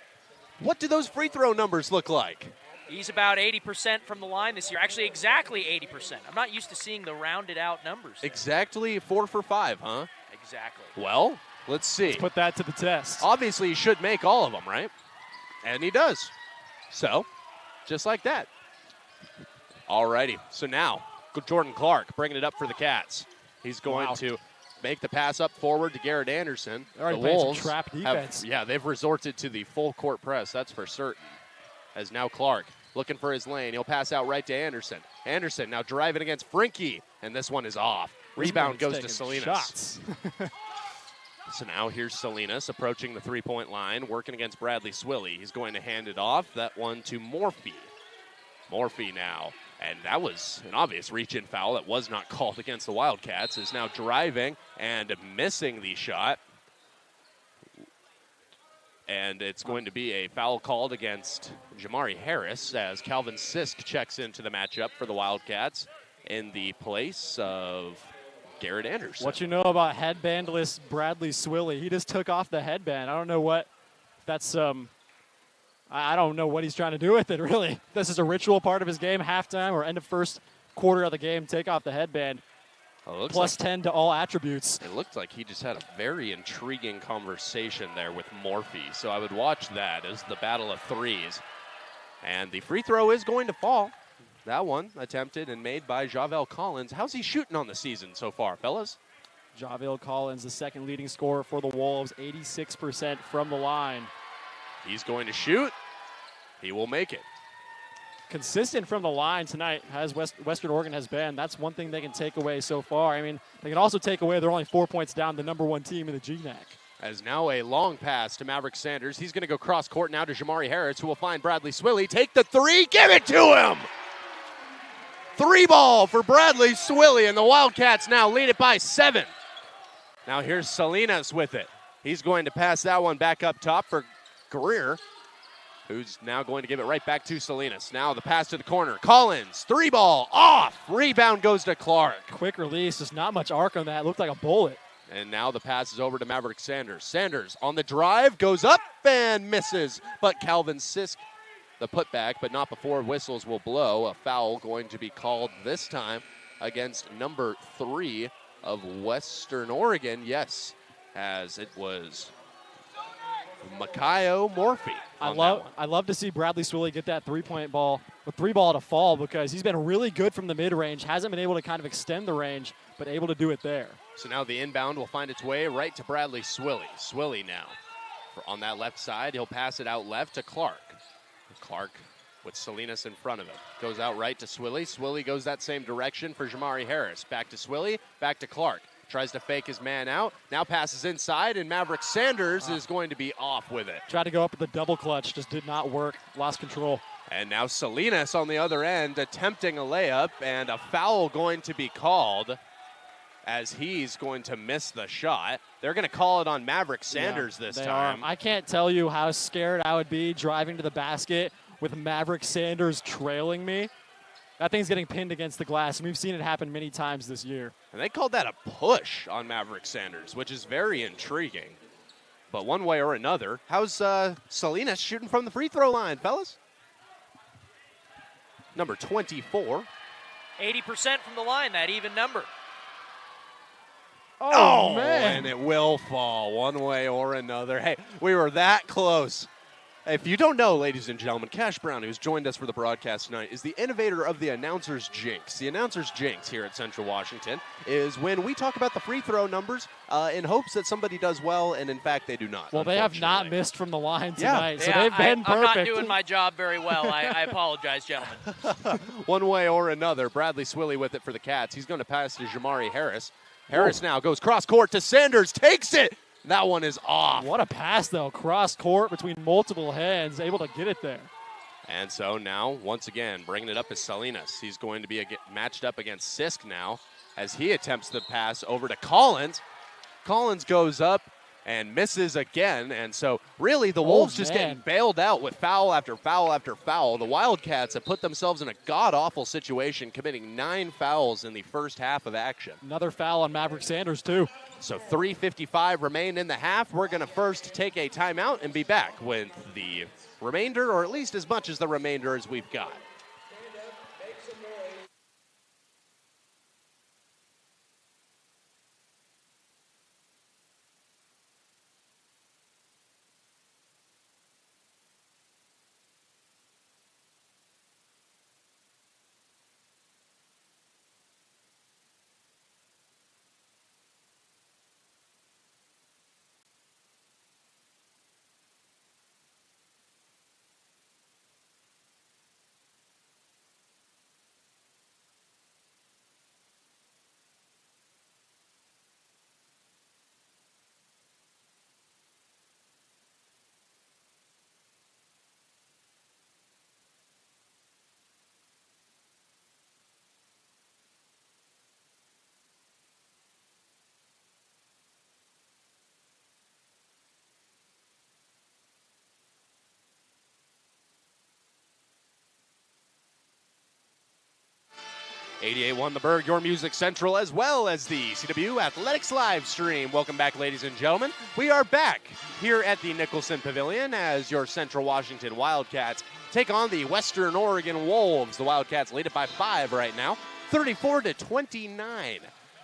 S1: What do those free throw numbers look like?
S3: He's about 80% from the line this year. Actually, exactly 80%. I'm not used to seeing the rounded out numbers.
S1: Exactly 4 for 5, huh?
S3: Exactly.
S1: Well, let's see.
S2: Let's put that to the test.
S1: Obviously, he should make all of them, right? And he does. So, just like that. Alrighty. So now, Jordan Clark bringing it up for the Cats. He's going to make the pass up forward to Garrett Anderson.
S2: They're already playing some trap defense.
S1: They've resorted to the full court press, that's for certain. As now Clark looking for his lane. He'll pass out right to Anderson. Anderson now driving against Frinky, and this one is off. Rebound goes to Salinas.
S2: Shots.
S1: So now here's Salinas approaching the three-point line, working against Bradley Swilly. He's going to hand it off, that one to Morphy. Morphy now. And that was an obvious reach-in foul that was not called against the Wildcats, is now driving and missing the shot. And it's going to be a foul called against Jamari Harris as Calvin Sisk checks into the matchup for the Wildcats in the place of Garrett Anderson.
S2: What you know about headbandless Bradley Swilly? He just took off the headband. I don't know what that's I don't know what he's trying to do with it, really. This is a ritual part of his game, halftime or end of first quarter of the game, take off the headband. Plus 10 to all attributes.
S1: It looked like he just had a very intriguing conversation there with Morphy. So I would watch that as the battle of threes. And the free throw is going to fall. That one attempted and made by Javill Collins. How's he shooting on the season so far, fellas?
S2: Javill Collins, the second leading scorer for the Wolves, 86% from the line.
S1: He's going to shoot. He will make it.
S2: Consistent from the line tonight, as Western Oregon has been. That's one thing they can take away so far. I mean, they can also take away they're only 4 points down, the number one team in the GNAC.
S1: As now a long pass to Maverick Sanders. He's going to go cross court now to Jamari Harris, who will find Bradley Swilly. Take the three, give it to him! 3 ball for Bradley Swilly, and the Wildcats now lead it by 7. Now here's Salinas with it. He's going to pass that one back up top for Greer. who's now going to give it right back to Salinas. Now the pass to the corner. Collins, 3-ball, off. Rebound goes to Clark.
S2: Quick release, just not much arc on that. It looked like a bullet.
S1: And now the pass is over to Maverick Sanders. Sanders on the drive, goes up and misses. But Calvin Sisk, the putback, but not before whistles will blow. A foul going to be called this time against number 3 of Western Oregon. Yes, as it was Makayo Morphy.
S2: I love to see Bradley Swilly get that three-ball to fall, because he's been really good from the mid-range. Hasn't been able to kind of extend the range, but able to do it there.
S1: So now the inbound will find its way right to Bradley Swilly. Swilly now on that left side. He'll pass it out left to Clark. Clark with Salinas in front of him. Goes out right to Swilly. Swilly goes that same direction for Jamari Harris. Back to Swilly, back to Clark. Tries to fake his man out. Now passes inside, and Maverick Sanders is going to be off with it.
S2: Tried to go up with the double clutch, just did not work. Lost control.
S1: And now Salinas on the other end attempting a layup, and a foul going to be called as he's going to miss the shot. They're going to call it on Maverick Sanders this time.
S2: I can't tell you how scared I would be driving to the basket with Maverick Sanders trailing me. That thing's getting pinned against the glass, and we've seen it happen many times this year.
S1: And they called that a push on Maverick Sanders, which is very intriguing. But one way or another, how's Salinas shooting from the free throw line, fellas? Number 24.
S3: 80% from the line, that even number.
S2: Oh, man.
S1: And it will fall one way or another. Hey, we were that close. If you don't know, ladies and gentlemen, Cash Brown, who's joined us for the broadcast tonight, is the innovator of the announcer's jinx. The announcer's jinx here at Central Washington is when we talk about the free throw numbers in hopes that somebody does well, and in fact, they do not.
S2: Well, they have not missed from the line tonight, so they've been perfect.
S3: I'm not doing my job very well. I apologize, gentlemen.
S1: One way or another, Bradley Swilly with it for the Cats. He's going to pass to Jamari Harris. Harris now goes cross court to Sanders, takes it. That one is off.
S2: What a pass, though. Cross court between multiple hands, able to get it there.
S1: And so now, once again, bringing it up is Salinas. He's going to be matched up against Sisk now as he attempts the pass over to Collins. Collins goes up and misses again. And so really the Wolves just getting bailed out with foul after foul after foul. The Wildcats have put themselves in a god-awful situation, committing 9 fouls in the first half of action.
S2: Another foul on Maverick Sanders, too.
S1: So 3:55 remain in the half. We're going to first take a timeout and be back with the remainder, or at least as much as the remainder as we've got. .88 The Berg, your music central, as well as the CW Athletics live stream. Welcome back, ladies and gentlemen. We are back here at the Nicholson Pavilion as your Central Washington Wildcats take on the Western Oregon Wolves. The Wildcats lead it by 5 right now, 34-29.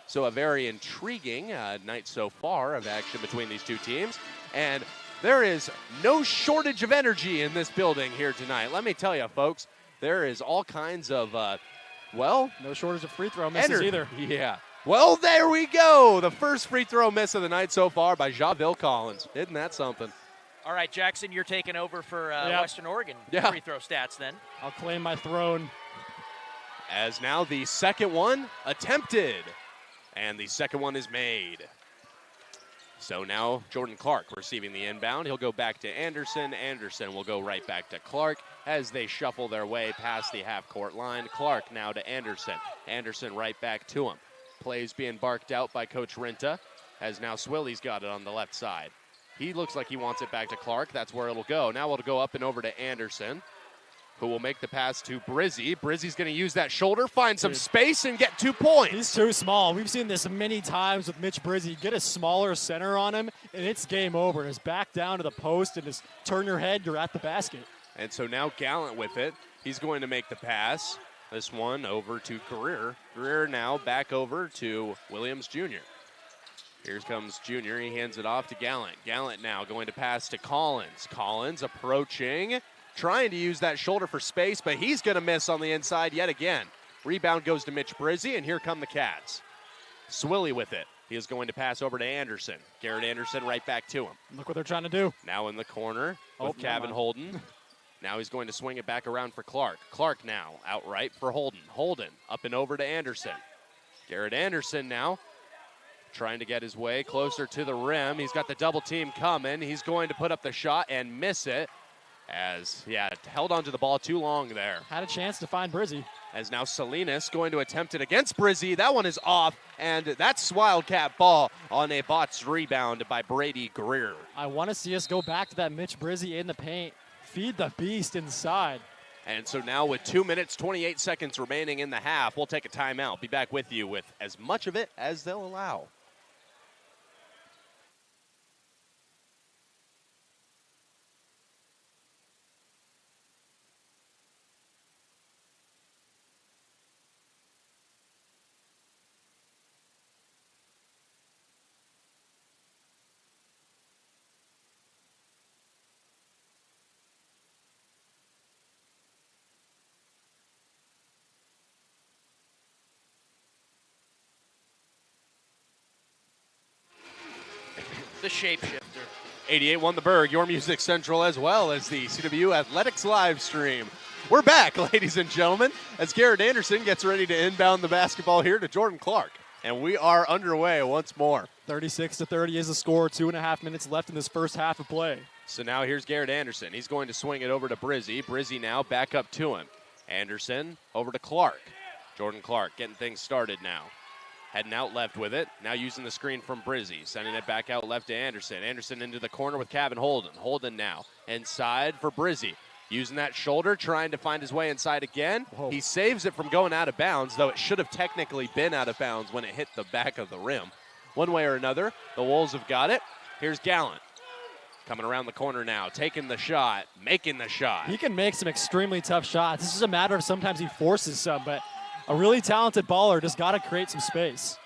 S1: So a very intriguing night so far of action between these two teams. And there is no shortage of energy in this building here tonight. Let me tell you, folks, there is all kinds of no
S2: shortage of free throw misses either.
S1: Yeah. Well, there we go. The first free throw miss of the night so far by Javille Collins. Isn't that something?
S3: All right, Jackson, you're taking over for Western Oregon free throw stats then.
S2: I'll claim my throne.
S1: As now the second one attempted, and the second one is made. So now Jordan Clark receiving the inbound. He'll go back to Anderson. Anderson will go right back to Clark as they shuffle their way past the half-court line. Clark now to Anderson. Anderson right back to him. Plays being barked out by Coach Rinta as now Swilly's got it on the left side. He looks like he wants it back to Clark. That's where it'll go. Now it'll go up and over to Anderson, who will make the pass to Brizzy. Brizzy's going to use that shoulder, find some space, and get 2 points.
S2: He's too small. We've seen this many times with Mitch Brizzy. Get a smaller center on him, and it's game over. Just back down to the post and just turn your head, you're at the basket.
S1: And so now Gallant with it. He's going to make the pass. This one over to Greer. Greer now back over to Williams Jr. Here comes Jr. He hands it off to Gallant. Gallant now going to pass to Collins. Collins approaching, trying to use that shoulder for space, but he's going to miss on the inside yet again. Rebound goes to Mitch Brizzy, and here come the Cats. Swilly with it. He is going to pass over to Anderson. Garrett Anderson right back to him.
S2: Look what they're trying to do.
S1: Now in the corner with Kevin Holden. Now he's going to swing it back around for Clark. Clark now outright for Holden. Holden up and over to Anderson. Garrett Anderson now trying to get his way closer to the rim. He's got the double team coming. He's going to put up the shot and miss it as, held onto the ball too long there.
S2: Had a chance to find Brizzy.
S1: As now Salinas going to attempt it against Brizzy. That one is off, and that's Wildcat ball on a botched rebound by Brady Greer.
S2: I want to see us go back to that Mitch Brizzy in the paint. Feed the beast inside.
S1: And so now with 2 minutes, 28 seconds remaining in the half, we'll take a timeout. Be back with you with as much of it as they'll allow.
S3: The shapeshifter.
S1: 88 won the Berg, your music central as well as the CW Athletics live stream. We're back, ladies and gentlemen, as Garrett Anderson gets ready to inbound the basketball here to Jordan Clark. And we are underway once more.
S2: 36-30 is the score. 2.5 minutes left in this first half of play.
S1: So now here's Garrett Anderson. He's going to swing it over to Brizzy. Brizzy now back up to him. Anderson over to Clark. Jordan Clark getting things started now. Heading out left with it. Now using the screen from Brizzy. Sending it back out left to Anderson. Anderson into the corner with Kevin Holden. Holden now inside for Brizzy. Using that shoulder, trying to find his way inside again.
S2: Whoa.
S1: He saves it from going out of bounds, though it should have technically been out of bounds when it hit the back of the rim. One way or another, the Wolves have got it. Here's Gallant. Coming around the corner now, taking the shot, making the shot.
S2: He can make some extremely tough shots. This is a matter of sometimes he forces some, but a really talented baller just got to create some space.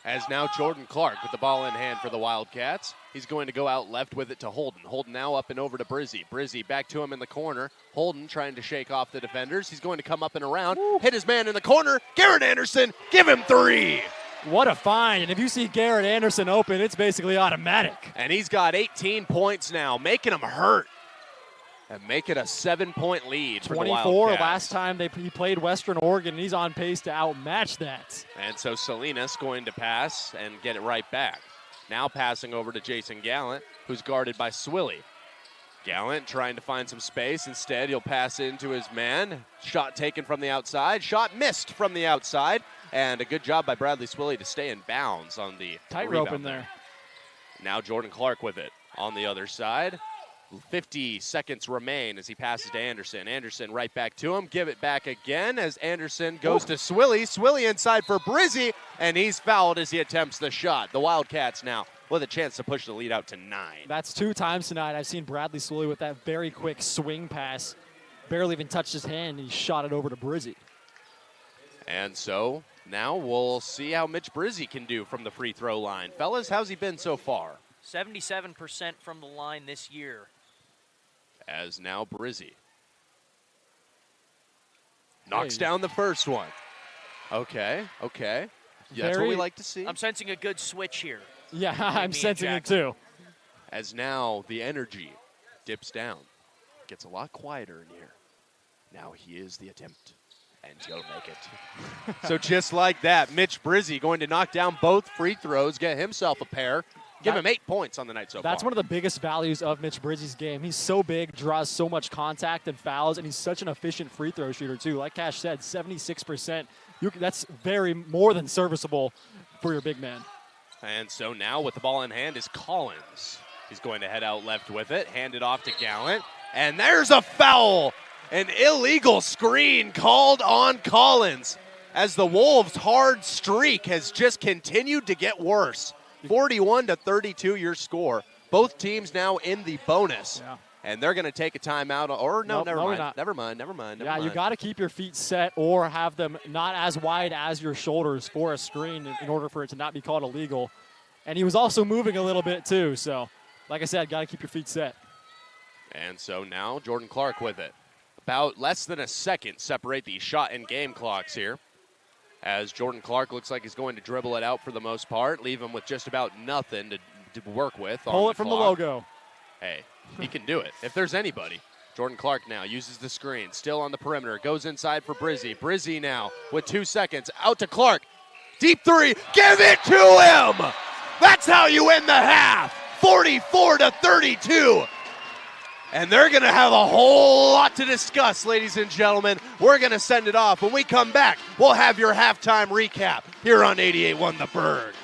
S1: As now Jordan Clark with the ball in hand for the Wildcats. He's going to go out left with it to Holden. Holden now up and over to Brizzy. Brizzy back to him in the corner. Holden trying to shake off the defenders. He's going to come up and around, hit his man in the corner. Garrett Anderson, give him 3.
S2: What a find. And if you see Garrett Anderson open, it's basically automatic.
S1: And he's got 18 points now, making him hurt. And make it a 7-point lead for the Wildcats.
S2: 24 last time he played Western Oregon, and he's on pace to outmatch that.
S1: And so Salinas going to pass and get it right back. Now passing over to Jason Gallant, who's guarded by Swilly. Gallant trying to find some space. Instead, he'll pass into his man. Shot taken from the outside. Shot missed from the outside. And a good job by Bradley Swilly to stay in bounds on the
S2: tightrope in there.
S1: Now Jordan Clark with it on the other side. 50 seconds remain as he passes to Anderson. Anderson right back to him. Give it back again as Anderson goes to Swilly. Swilly inside for Brizzy, and he's fouled as he attempts the shot. The Wildcats now with a chance to push the lead out to 9.
S2: That's 2 times tonight. I've seen Bradley Swilly with that very quick swing pass. Barely even touched his hand, and he shot it over to Brizzy.
S1: And so now we'll see how Mitch Brizzy can do from the free throw line. Fellas, how's he been so far?
S3: 77% from the line this year.
S1: As now Brizzy knocks down the first one. Okay. Yeah, that's what we like to see.
S3: I'm sensing a good switch here.
S2: Yeah, I'm sensing it too.
S1: As now the energy dips down. Gets a lot quieter in here. Now he is the attempt, and he'll make it. So just like that, Mitch Brizzy going to knock down both free throws, get himself a pair. Give him 8 points on the night so far.
S2: That's one of the biggest values of Mitch Brizzy's game. He's so big, draws so much contact and fouls, and he's such an efficient free throw shooter, too. Like Cash said, 76%. That's more than serviceable for your big man.
S1: And so now with the ball in hand is Collins. He's going to head out left with it, hand it off to Gallant, and there's a foul. An illegal screen called on Collins as the Wolves' hard streak has just continued to get worse. 41-32 your score. Both teams now in the bonus.
S2: Yeah.
S1: And they're going to take a timeout. Or no,
S2: Nope,
S1: never
S2: no,
S1: mind.
S2: not.
S1: Never mind.
S2: Yeah, you got to keep your feet set or have them not as wide as your shoulders for a screen in order for it to not be called illegal. And he was also moving a little bit too. So, like I said, got to keep your feet set.
S1: And so now Jordan Clark with it. About less than a second separate the shot and game clocks here. As Jordan Clark looks like he's going to dribble it out for the most part, leave him with just about nothing to work with.
S2: Pull it from the logo.
S1: Hey, he can do it if there's anybody. Jordan Clark now uses the screen, still on the perimeter, goes inside for Brizzy. Brizzy now with 2 seconds, out to Clark. Deep three, give it to him! That's how you win the half, 44-32. And they're going to have a whole lot to discuss, ladies and gentlemen. We're going to send it off. When we come back, we'll have your halftime recap here on 88.1 The Bird.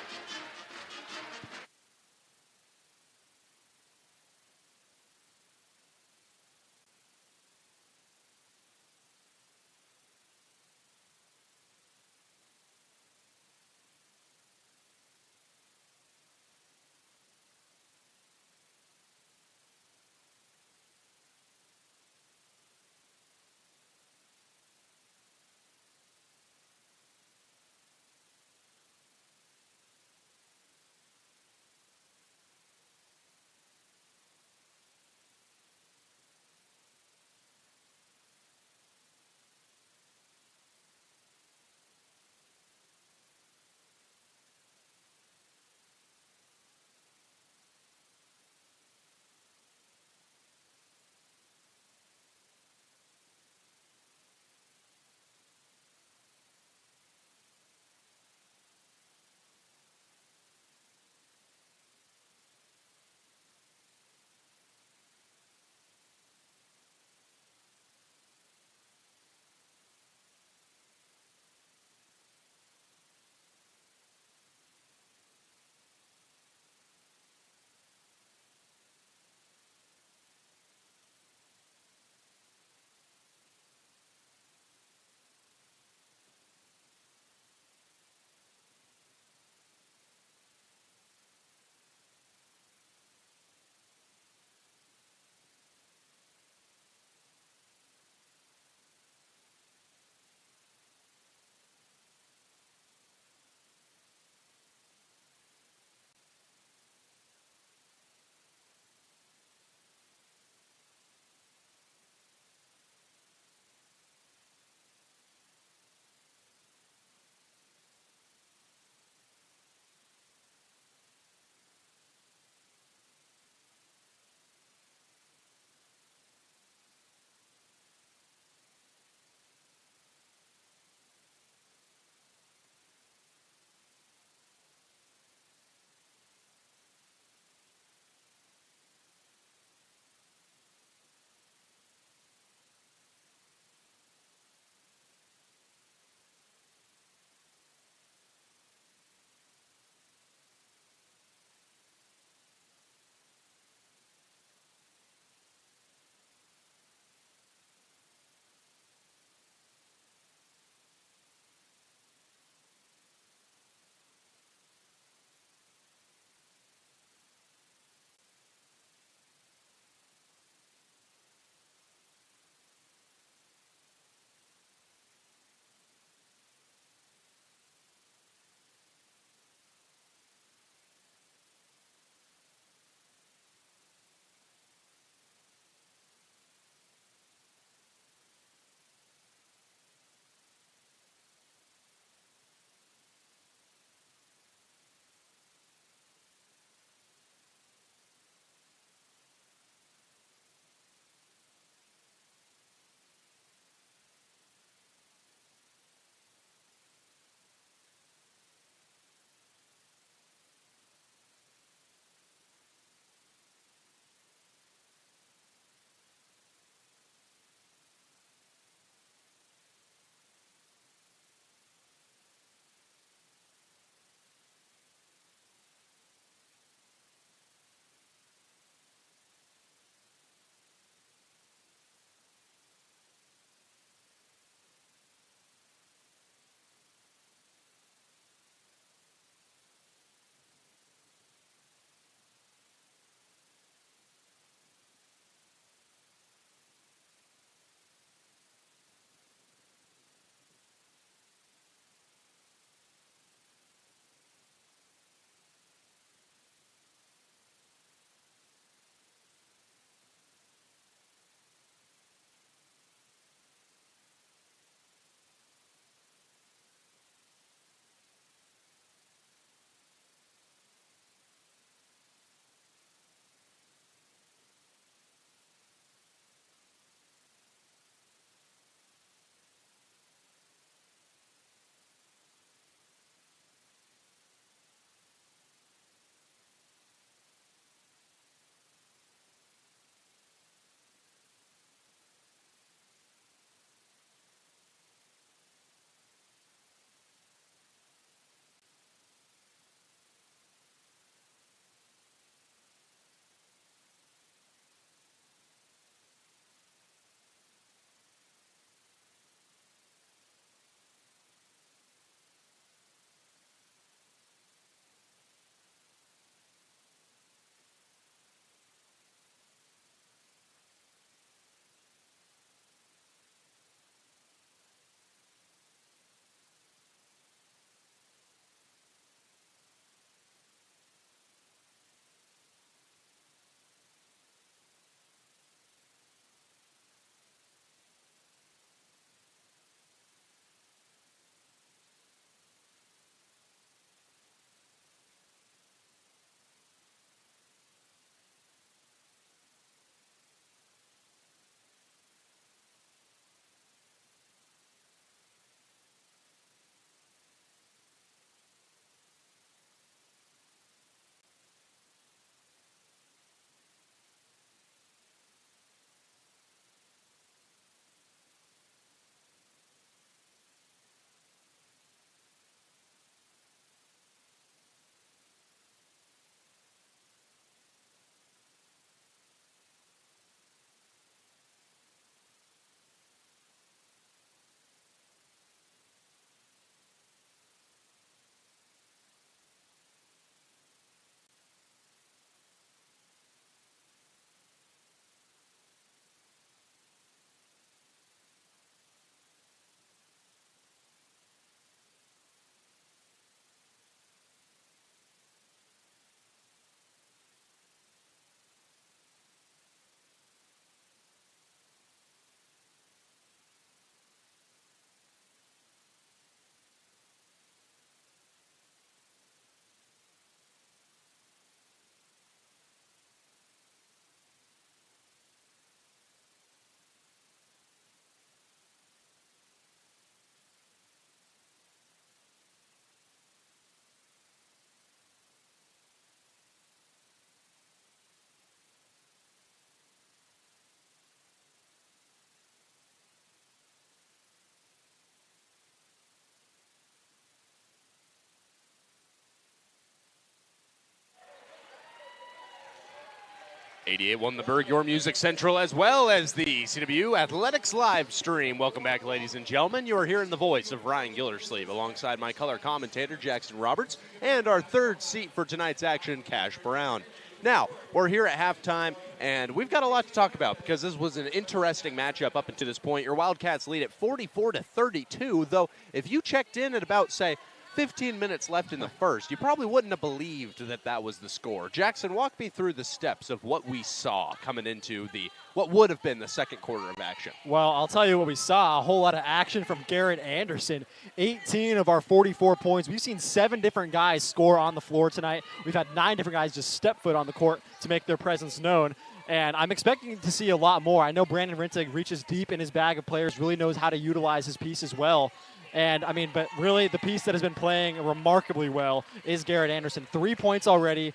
S1: 88.1 The Berg, your music central, as well as the CW Athletics live stream. Welcome back, ladies and gentlemen. You are hearing the voice of Ryan Gildersleeve alongside my color commentator, Jackson Roberts, and our third seat for tonight's action, Cash Brown. Now, we're here at halftime, and we've got a lot to talk about because this was an interesting matchup up until this point. Your Wildcats lead at 44-32, though if you checked in at about, say, 15 minutes left in the first, you probably wouldn't have believed that that was the score. Jackson, walk me through the steps of what we saw coming into what would have been the second quarter of action.
S2: Well, I'll tell you what we saw. A whole lot of action from Garrett Anderson. 18 of our 44 points. We've seen 7 different guys score on the floor tonight. We've had 9 different guys just step foot on the court to make their presence known. And I'm expecting to see a lot more. I know Brandon Rintig reaches deep in his bag of players, really knows how to utilize his piece as well. And, but really the piece that has been playing remarkably well is Garrett Anderson. 3 points already,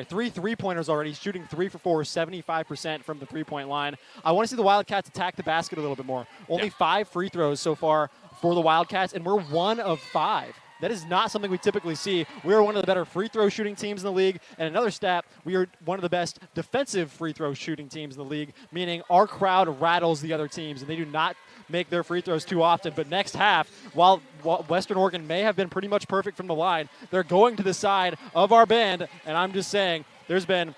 S2: three three-pointers already, shooting 3 for 4, 75% from the three-point line. I want to see the Wildcats attack the basket a little bit more. Only 5 free throws so far for the Wildcats, and we're 1 of 5. That is not something we typically see. We are one of the better free throw shooting teams in the league. And another stat, we are one of the best defensive free throw shooting teams in the league, meaning our crowd rattles the other teams, and they do not make their free throws too often. But next half, while Western Oregon may have been pretty much perfect from the line, they're going to the side of our band. And I'm just saying there's been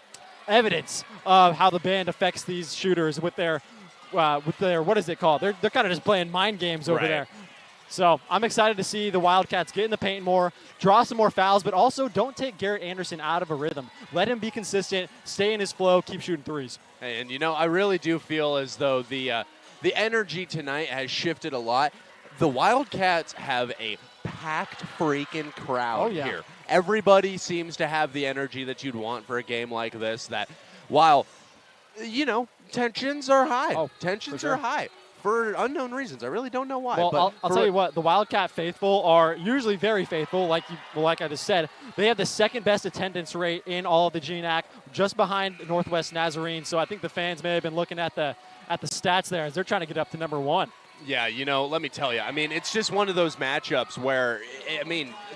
S2: evidence of how the band affects these shooters with their what is it called? They're kind of just playing mind games over there. So I'm excited to see the Wildcats get in the paint more, draw some more fouls, but also don't take Garrett Anderson out of a rhythm. Let him be consistent, stay in his flow, keep shooting threes.
S1: And, I really do feel as though the energy tonight has shifted a lot. The Wildcats have a packed freaking crowd here. Everybody seems to have the energy that you'd want for a game like this, that while, tensions are high. Tensions are high. For unknown reasons. I really don't know why.
S2: Well, I'll tell you what. The Wildcat faithful are usually very faithful, like I just said. They have the second best attendance rate in all of the GNAC, just behind Northwest Nazarene. So I think the fans may have been looking at the stats there as they're trying to get up to number 1.
S1: Yeah, let me tell you. It's just one of those matchups where,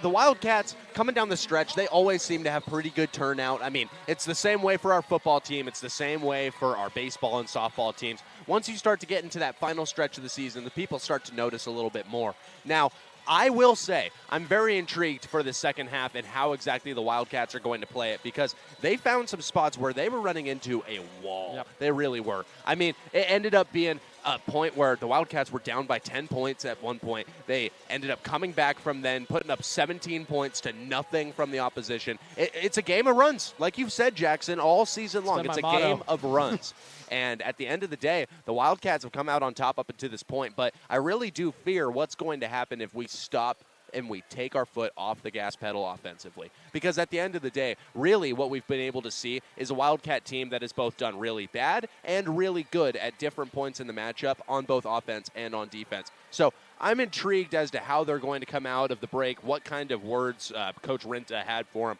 S1: the Wildcats coming down the stretch, they always seem to have pretty good turnout. It's the same way for our football team. It's the same way for our baseball and softball teams. Once you start to get into that final stretch of the season, the people start to notice a little bit more. Now, I will say I'm very intrigued for the second half and how exactly the Wildcats are going to play it, because they found some spots where they were running into a wall.
S2: Yep.
S1: They really were. It ended up being a point where the Wildcats were down by 10 points at one point. They ended up coming back from then, putting up 17 points to nothing from the opposition. It's a game of runs. Like you've said, Jackson, all season long. It's a game of runs. And at the end of the day, the Wildcats have come out on top up until this point. But I really do fear what's going to happen if we stop and we take our foot off the gas pedal offensively. Because at the end of the day, really what we've been able to see is a Wildcat team that has both done really bad and really good at different points in the matchup on both offense and on defense. So I'm intrigued as to how they're going to come out of the break, what kind of words Coach Renta had for them,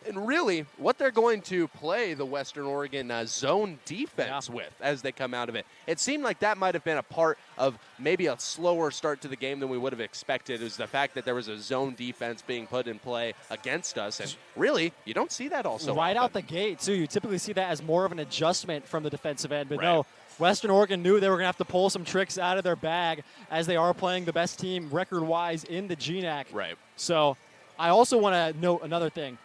S1: and really what they're going to play the Western Oregon zone defense with as they come out of it. It seemed like that might have been a part of maybe a slower start to the game than we would have expected, is the fact that there was a zone defense being put in play against us. And really, you don't see that also
S2: right
S1: often.
S2: Out the gate, too. You typically see that as more of an adjustment from the defensive end. But no, Western Oregon knew they were going to have to pull some tricks out of their bag as they are playing the best team record-wise in the GNAC.
S1: Right.
S2: So I also want to note another thing.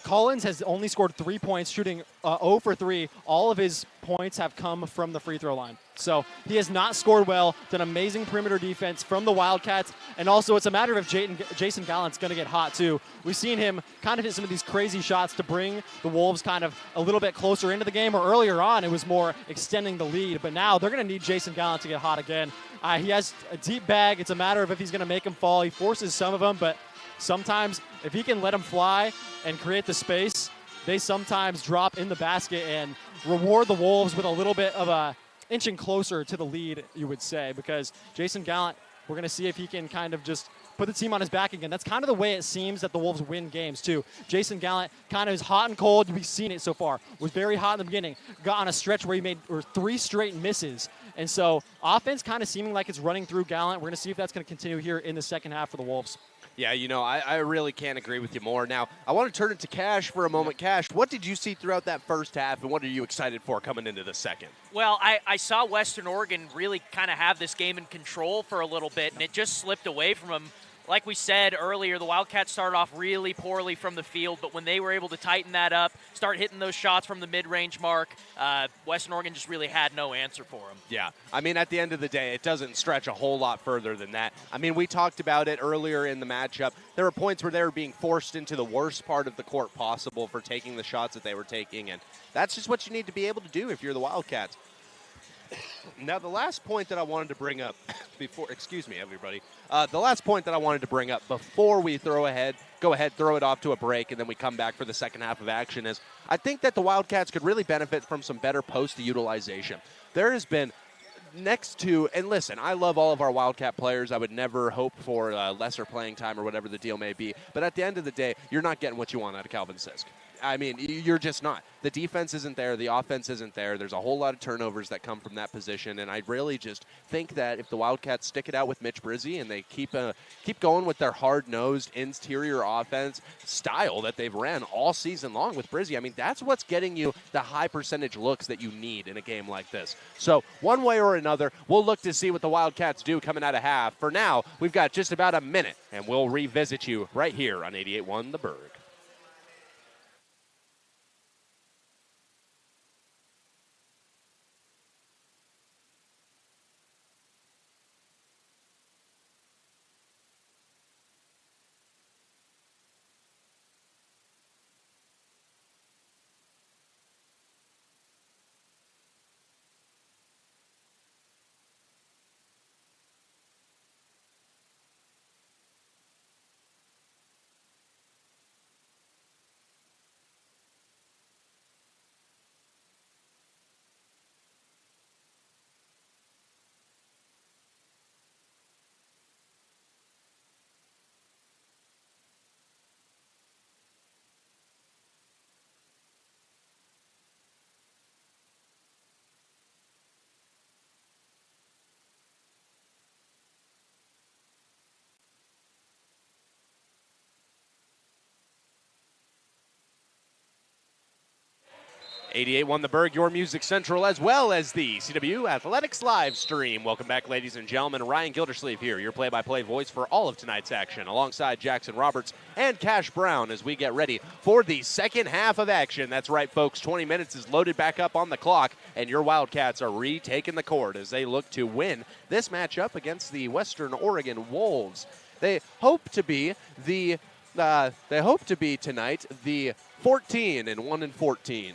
S2: Collins has only scored 3 points, shooting 0 for 3. All of his points have come from the free throw line. So he has not scored well, done amazing perimeter defense from the Wildcats. And also it's a matter of Jason Gallant's going to get hot too. We've seen him kind of hit some of these crazy shots to bring the Wolves kind of a little bit closer into the game, or earlier on it was more extending the lead. But now they're going to need Jason Gallant to get hot again. He has a deep bag. It's a matter of if he's going to make them fall. He forces some of them, but sometimes if he can let them fly and create the space, they sometimes drop in the basket and reward the Wolves with a little bit of a inching closer to the lead, you would say, because Jason Gallant, we're going to see if he can kind of just put the team on his back again. That's kind of the way it seems that the Wolves win games, too. Jason Gallant kind of is hot and cold. We've seen it so far. Was very hot in the beginning. Got on a stretch where he made 3 straight misses. And so offense kind of seeming like it's running through Gallant. We're going to see if that's going to continue here in the second half for the Wolves.
S1: Yeah, I really can't agree with you more. Now, I want to turn it to Cash for a moment. Cash, what did you see throughout that first half, and what are you excited for coming into the second?
S3: Well, I saw Western Oregon really kind of have this game in control for a little bit, and it just slipped away from them. Like we said earlier, the Wildcats started off really poorly from the field, but when they were able to tighten that up, start hitting those shots from the mid-range mark, Western Oregon just really had no answer for them.
S1: Yeah, I mean, at the end of the day, it doesn't stretch a whole lot further than that. I mean, we talked about it earlier in the matchup. There were points where they were being forced into the worst part of the court possible for taking the shots that they were taking, and that's just what you need to be able to do if you're the Wildcats. Now, the last point that I wanted to bring up before, excuse me, everybody. The last point that I wanted to bring up before we go ahead, throw it off to a break, and then we come back for the second half of action is I think that the Wildcats could really benefit from some better post-utilization. There has been and listen, I love all of our Wildcat players. I would never hope for lesser playing time or whatever the deal may be. But at the end of the day, you're not getting what you want out of Calvin Sisk. I mean, you're just not. The defense isn't there. The offense isn't there. There's a whole lot of turnovers that come from that position, and I really just think that if the Wildcats stick it out with Mitch Brizzi and they keep going with their hard-nosed interior offense style that they've ran all season long with Brizzi, I mean, that's what's getting you the high percentage looks that you need in a game like this. So one way or another, we'll look to see what the Wildcats do coming out of half. For now, we've got just about a minute, and we'll revisit you right here on 88.1 The Berg. .88 The Berg, your music central, as well as the CW Athletics live stream. Welcome back, ladies and gentlemen. Ryan Gildersleeve here, your play-by-play voice for all of tonight's action, alongside Jackson Roberts and Cash Brown as we get ready for the second half of action. That's right, folks. 20 minutes is loaded back up on the clock, and your Wildcats are retaking the court as they look to win this matchup against the Western Oregon Wolves. They hope to be tonight the 14-1-14.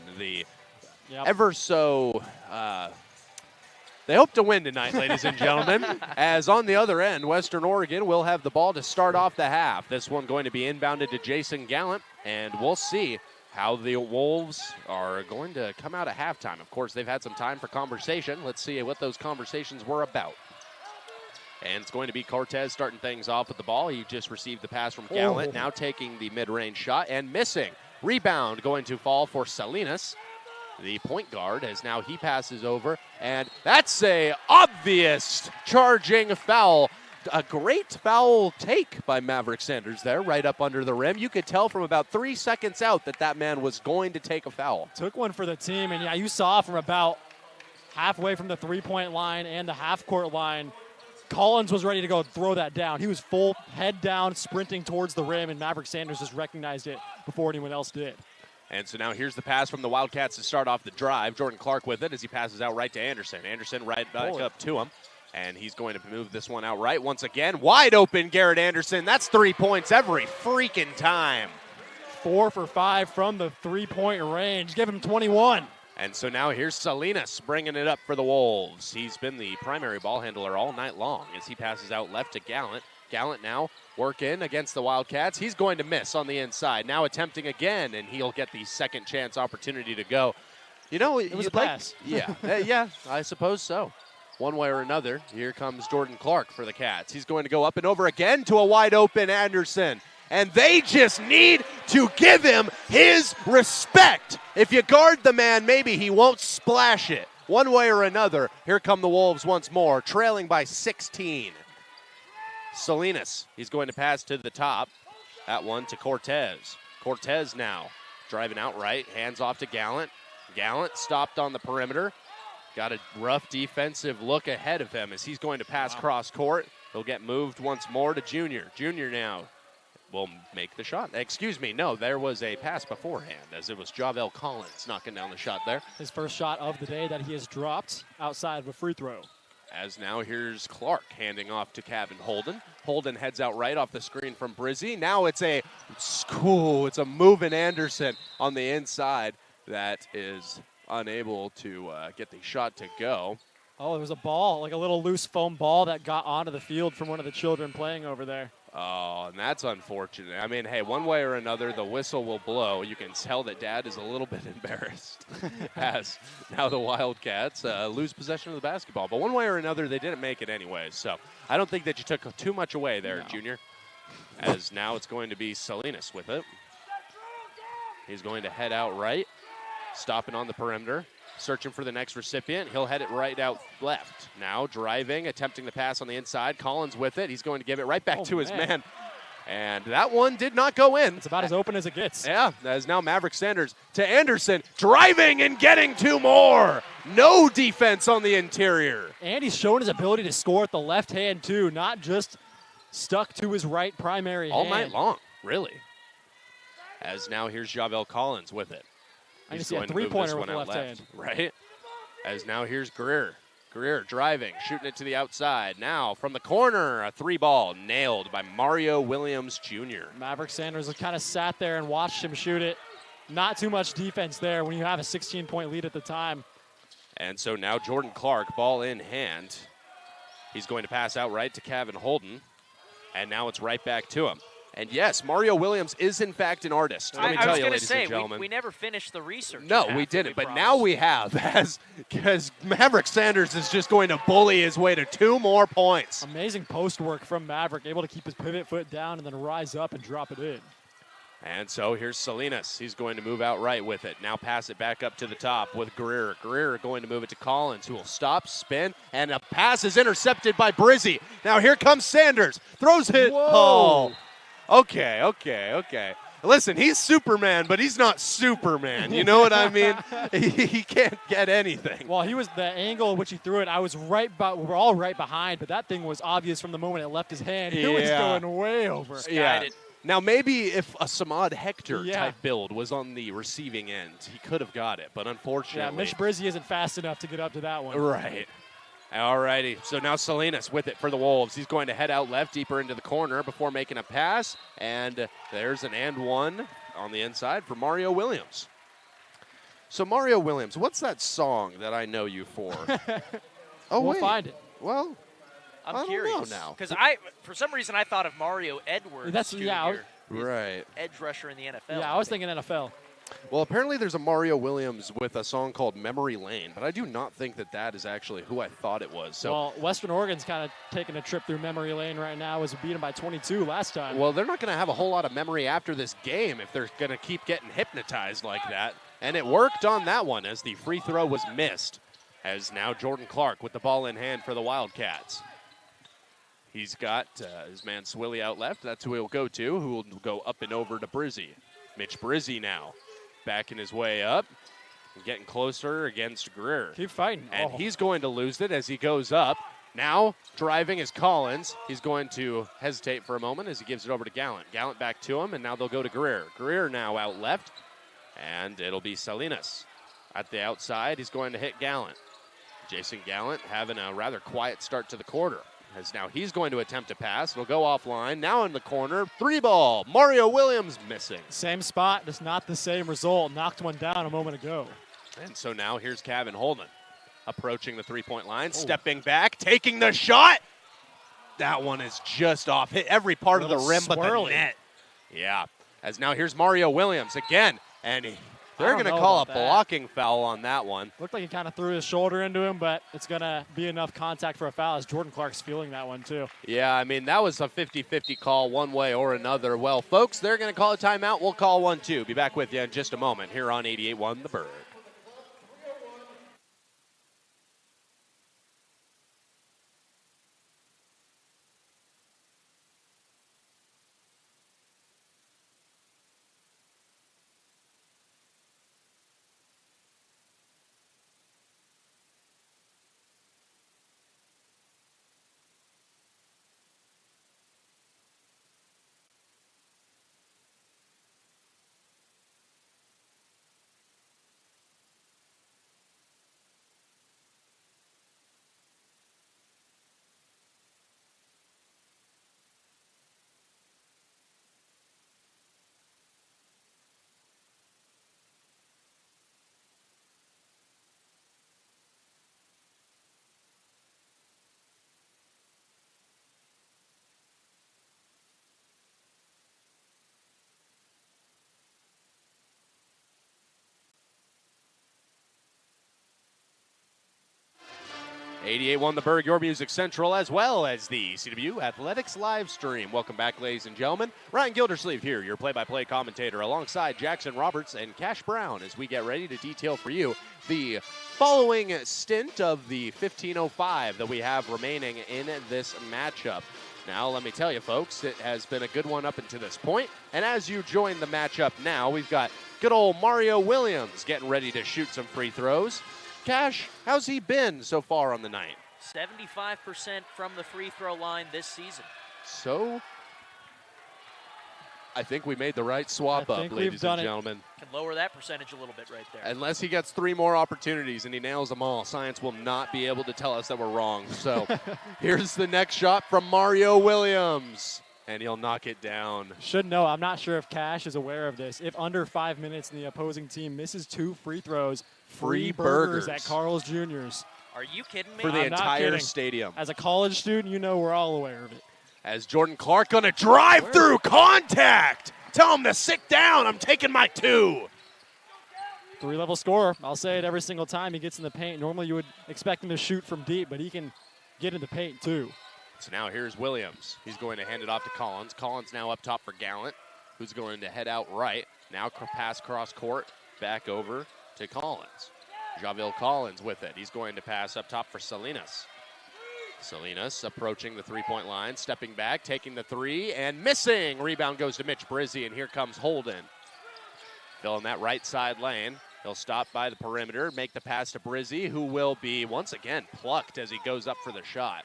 S1: They hope to win tonight, ladies and gentlemen. As on the other end, Western Oregon will have the ball to start off the half. This one going to be inbounded to Jason Gallant, and we'll see how the Wolves are going to come out at halftime. Of course, they've had some time for conversation. Let's see what those conversations were about. And it's going to be Cortez starting things off with the ball. He just received the pass from Gallant, now taking the mid-range shot and missing. Rebound going to fall for Salinas, the point guard, as now he passes over. And that's a obvious charging foul. A great foul take by Maverick Sanders there, right up under the rim. You could tell from about 3 seconds out that man was going to take a foul.
S2: Took one for the team, and yeah, you saw from about halfway from the three-point line and the half-court line, Collins was ready to go throw that down. He was full head down, sprinting towards the rim, and Maverick Sanders just recognized it before anyone else did.
S1: And so now here's the pass from the Wildcats to start off the drive. Jordan Clark with it as he passes out right to Anderson. Anderson right back up to him, and he's going to move this one out right once again. Wide open, Garrett Anderson. That's 3 points every freaking time.
S2: 4 for 5 from the three-point range. Give him 21.
S1: And so now here's Salinas bringing it up for the Wolves. He's been the primary ball handler all night long as he passes out left to Gallant. Gallant now working against the Wildcats. He's going to miss on the inside. Now attempting again, and he'll get the second chance opportunity to go. You know,
S2: it was a pass.
S1: Yeah, yeah, I suppose so. One way or another, here comes Jordan Clark for the Cats. He's going to go up and over again to a wide open Anderson. And they just need to give him his respect. If you guard the man, maybe he won't splash it. One way or another, here come the Wolves once more, trailing by 16. Salinas, he's going to pass to the top. That one to Cortez. Cortez now driving out right, hands off to Gallant. Gallant stopped on the perimeter. Got a rough defensive look ahead of him as he's going to pass cross court. He'll get moved once more to Junior. Junior now will make the shot. Excuse me, no, there was a pass beforehand as it was Javel Collins knocking down the shot there.
S2: His first shot of the day that he has dropped outside of a free throw.
S1: As now here's Clark handing off to Kevin Holden. Holden heads out right off the screen from Brizzy. Now it's a moving Anderson on the inside that is unable to get the shot to go.
S2: Oh, there was a ball, like a little loose foam ball that got onto the field from one of the children playing over there.
S1: Oh, and that's unfortunate. I mean, hey, one way or another, the whistle will blow. You can tell that Dad is a little bit embarrassed as now the Wildcats lose possession of the basketball. But one way or another, they didn't make it anyways. So I don't think that you took too much away there,
S2: No.
S1: Junior. As now it's going to be Salinas with it. He's going to head out right, stopping on the perimeter. Searching for the next recipient. He'll head it right out left. Now driving, attempting the pass on the inside. Collins with it. He's going to give it right back to his man. And that one did not go in.
S2: It's about as open as it gets.
S1: Yeah, that is now Maverick Sanders to Anderson. Driving and getting two more. No defense on the interior.
S2: And he's shown his ability to score with the left hand, too, not just stuck to his right primary
S1: All
S2: hand.
S1: night long, really. As now here's Javel Collins with it.
S2: I can
S1: He's
S2: see a
S1: going to move
S2: three-pointer
S1: this
S2: with
S1: one
S2: the
S1: out
S2: left hand.
S1: right? As now here's Greer. Greer driving, shooting it to the outside. Now from the corner, a three ball nailed by Mario Williams Jr.
S2: Maverick Sanders kind of sat there and watched him shoot it. Not too much defense there when you have a 16-point lead at the time.
S1: And so now Jordan Clark, ball in hand. He's going to pass out right to Kevin Holden. And now it's right back to him. And yes, Mario Williams is in fact an artist. Let me
S3: I
S1: tell
S3: was
S1: you,
S3: going to
S1: ladies and
S3: say,
S1: gentlemen.
S3: we never finished the research.
S1: No, we didn't, but now we have, because Maverick Sanders is just going to bully his way to 2 more points.
S2: Amazing post work from Maverick, able to keep his pivot foot down and then rise up and drop it in.
S1: And so here's Salinas. He's going to move out right with it. Now pass it back up to the top with Greer. Greer going to move it to Collins, who will stop, spin, and a pass is intercepted by Brizzy. Now here comes Sanders. Throws it.
S2: Whoa.
S1: Oh. Okay. Listen, he's Superman, but he's not Superman. You know what I mean? He can't get anything.
S2: Well, he was the angle in which he threw it. I was we were all right behind, but that thing was obvious from the moment it left his hand. It was going way over.
S1: Yeah. Now, maybe if a Samad Hector
S2: Yeah.
S1: type build was on the receiving end, he could have got it, but
S2: Yeah,
S1: unfortunately.
S2: Mitch Brizzy isn't fast enough to get up to that one.
S1: Right. All righty. So now Salinas with it for the Wolves. He's going to head out left deeper into the corner before making a pass. And there's an and one on the inside for Mario Williams. So Mario Williams, what's that song that I know you for?
S2: We'll
S1: wait.
S2: find it.
S1: Well, I
S3: I'm
S1: don't
S3: curious
S1: know now.
S3: because for some reason, I thought of Mario Edwards.
S2: That's-
S3: Jr.,
S2: yeah,
S1: right.
S3: edge rusher in the NFL.
S2: Yeah, I was thinking NFL.
S1: Well, apparently there's a Mario Williams with a song called Memory Lane, but I do not think that that is actually who I thought it was. So,
S2: Well, Western Oregon's kind of taking a trip through memory lane right now as we beat them by 22 last time.
S1: well, they're not going to have a whole lot of memory after this game if they're going to keep getting hypnotized like that. And it worked on that one as the free throw was missed. As now Jordan Clark with the ball in hand for the Wildcats. He's got his man Swilly out left. That's who he'll go to, who will go up and over to Brizzy. Mitch Brizzy now backing his way up and getting closer against Greer.
S2: Keep fighting.
S1: And he's going to lose it as he goes up. Now driving is Collins. He's going to hesitate for a moment as he gives it over to Gallant. Gallant back to him, and now they'll go to Greer. Greer now out left, and it'll be Salinas. At the outside, he's going to hit Gallant. Jason Gallant having a rather quiet start to the quarter. As now he's going to attempt a pass. It'll go offline. Now in the corner, 3-ball. Mario Williams missing.
S2: Same spot, just not the same result. Knocked one down a moment ago.
S1: And so now here's Kevin Holden approaching the three-point line, stepping back, taking the shot. That one is just off. Hit every part of the rim but the net. Yeah. As now here's Mario Williams again. And they're going to call a blocking foul on that one.
S2: Looked like he kind of threw his shoulder into him, but it's going to be enough contact for a foul as Jordan Clark's feeling that one too.
S1: Yeah, I mean, that was a 50-50 call one way or another. Well, folks, they're going to call a timeout. We'll call one too. Be back with you in just a moment here on 88.1 The Bird. 88.1 The Berg, your music central, as well as the CW Athletics live stream. Welcome back, ladies and gentlemen. Ryan Gildersleeve here, your play-by-play commentator, alongside Jackson Roberts and Cash Brown, as we get ready to detail for you the following stint of the 15:05 that we have remaining in this matchup. Now, let me tell you, folks, it has been a good one up until this point. And as you join the matchup now, we've got good old Mario Williams getting ready to shoot some free throws. Cash, how's he been so far on the night?
S3: 75% from the free throw line this season.
S1: So, I think we made the right swap up, ladies and gentlemen.
S3: Can lower that percentage a little bit right there.
S1: Unless he gets 3 more opportunities and he nails them all, science will not be able to tell us that we're wrong. So, here's the next shot from Mario Williams. And he'll knock it down.
S2: Should know. I'm not sure if Cash is aware of this. If under 5 minutes and the opposing team misses 2 free throws, free burgers at Carl's Jr.'s.
S3: Are you kidding me?
S1: For the entire stadium.
S2: As a college student, you know we're all aware of it.
S1: As Jordan Clark going to drive through contact. Tell him to sit down. I'm taking my 2.
S2: 3-level scorer. I'll say it every single time he gets in the paint. Normally you would expect him to shoot from deep, but he can get in the paint too.
S1: So now here's Williams. He's going to hand it off to Collins. Collins now up top for Gallant, who's going to head out right. Now pass cross court, back over to Collins. Javill Collins with it. He's going to pass up top for Salinas. Salinas approaching the three-point line, stepping back, taking the 3, and missing. Rebound goes to Mitch Brizzi, and here comes Holden. Filling that right side lane. He'll stop by the perimeter, make the pass to Brizzi, who will be, once again, plucked as he goes up for the shot.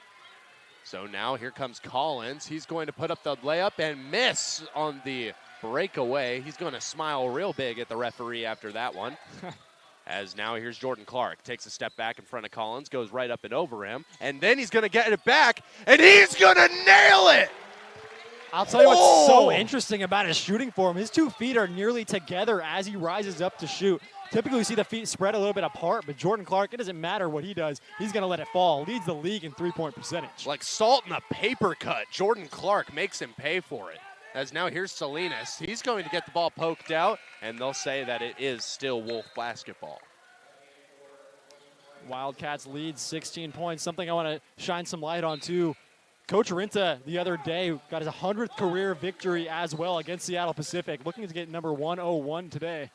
S1: So now here comes Collins. He's going to put up the layup and miss on the breakaway. He's going to smile real big at the referee after that one. As now here's Jordan Clark. Takes a step back in front of Collins, goes right up and over him. And then he's going to get it back, and he's going to nail it!
S2: I'll tell you what's so interesting about his shooting form. His 2 feet are nearly together as he rises up to shoot. Typically, we see the feet spread a little bit apart, but Jordan Clark, it doesn't matter what he does. He's going to let it fall. Leads the league in three-point percentage.
S1: Like salt in a paper cut, Jordan Clark makes him pay for it. As now here's Salinas. He's going to get the ball poked out, and they'll say that it is still Wolf basketball.
S2: Wildcats lead 16 points. Something I want to shine some light on, too. Coach Rinta the other day got his 100th career victory as well against Seattle Pacific, looking to get number 101 today.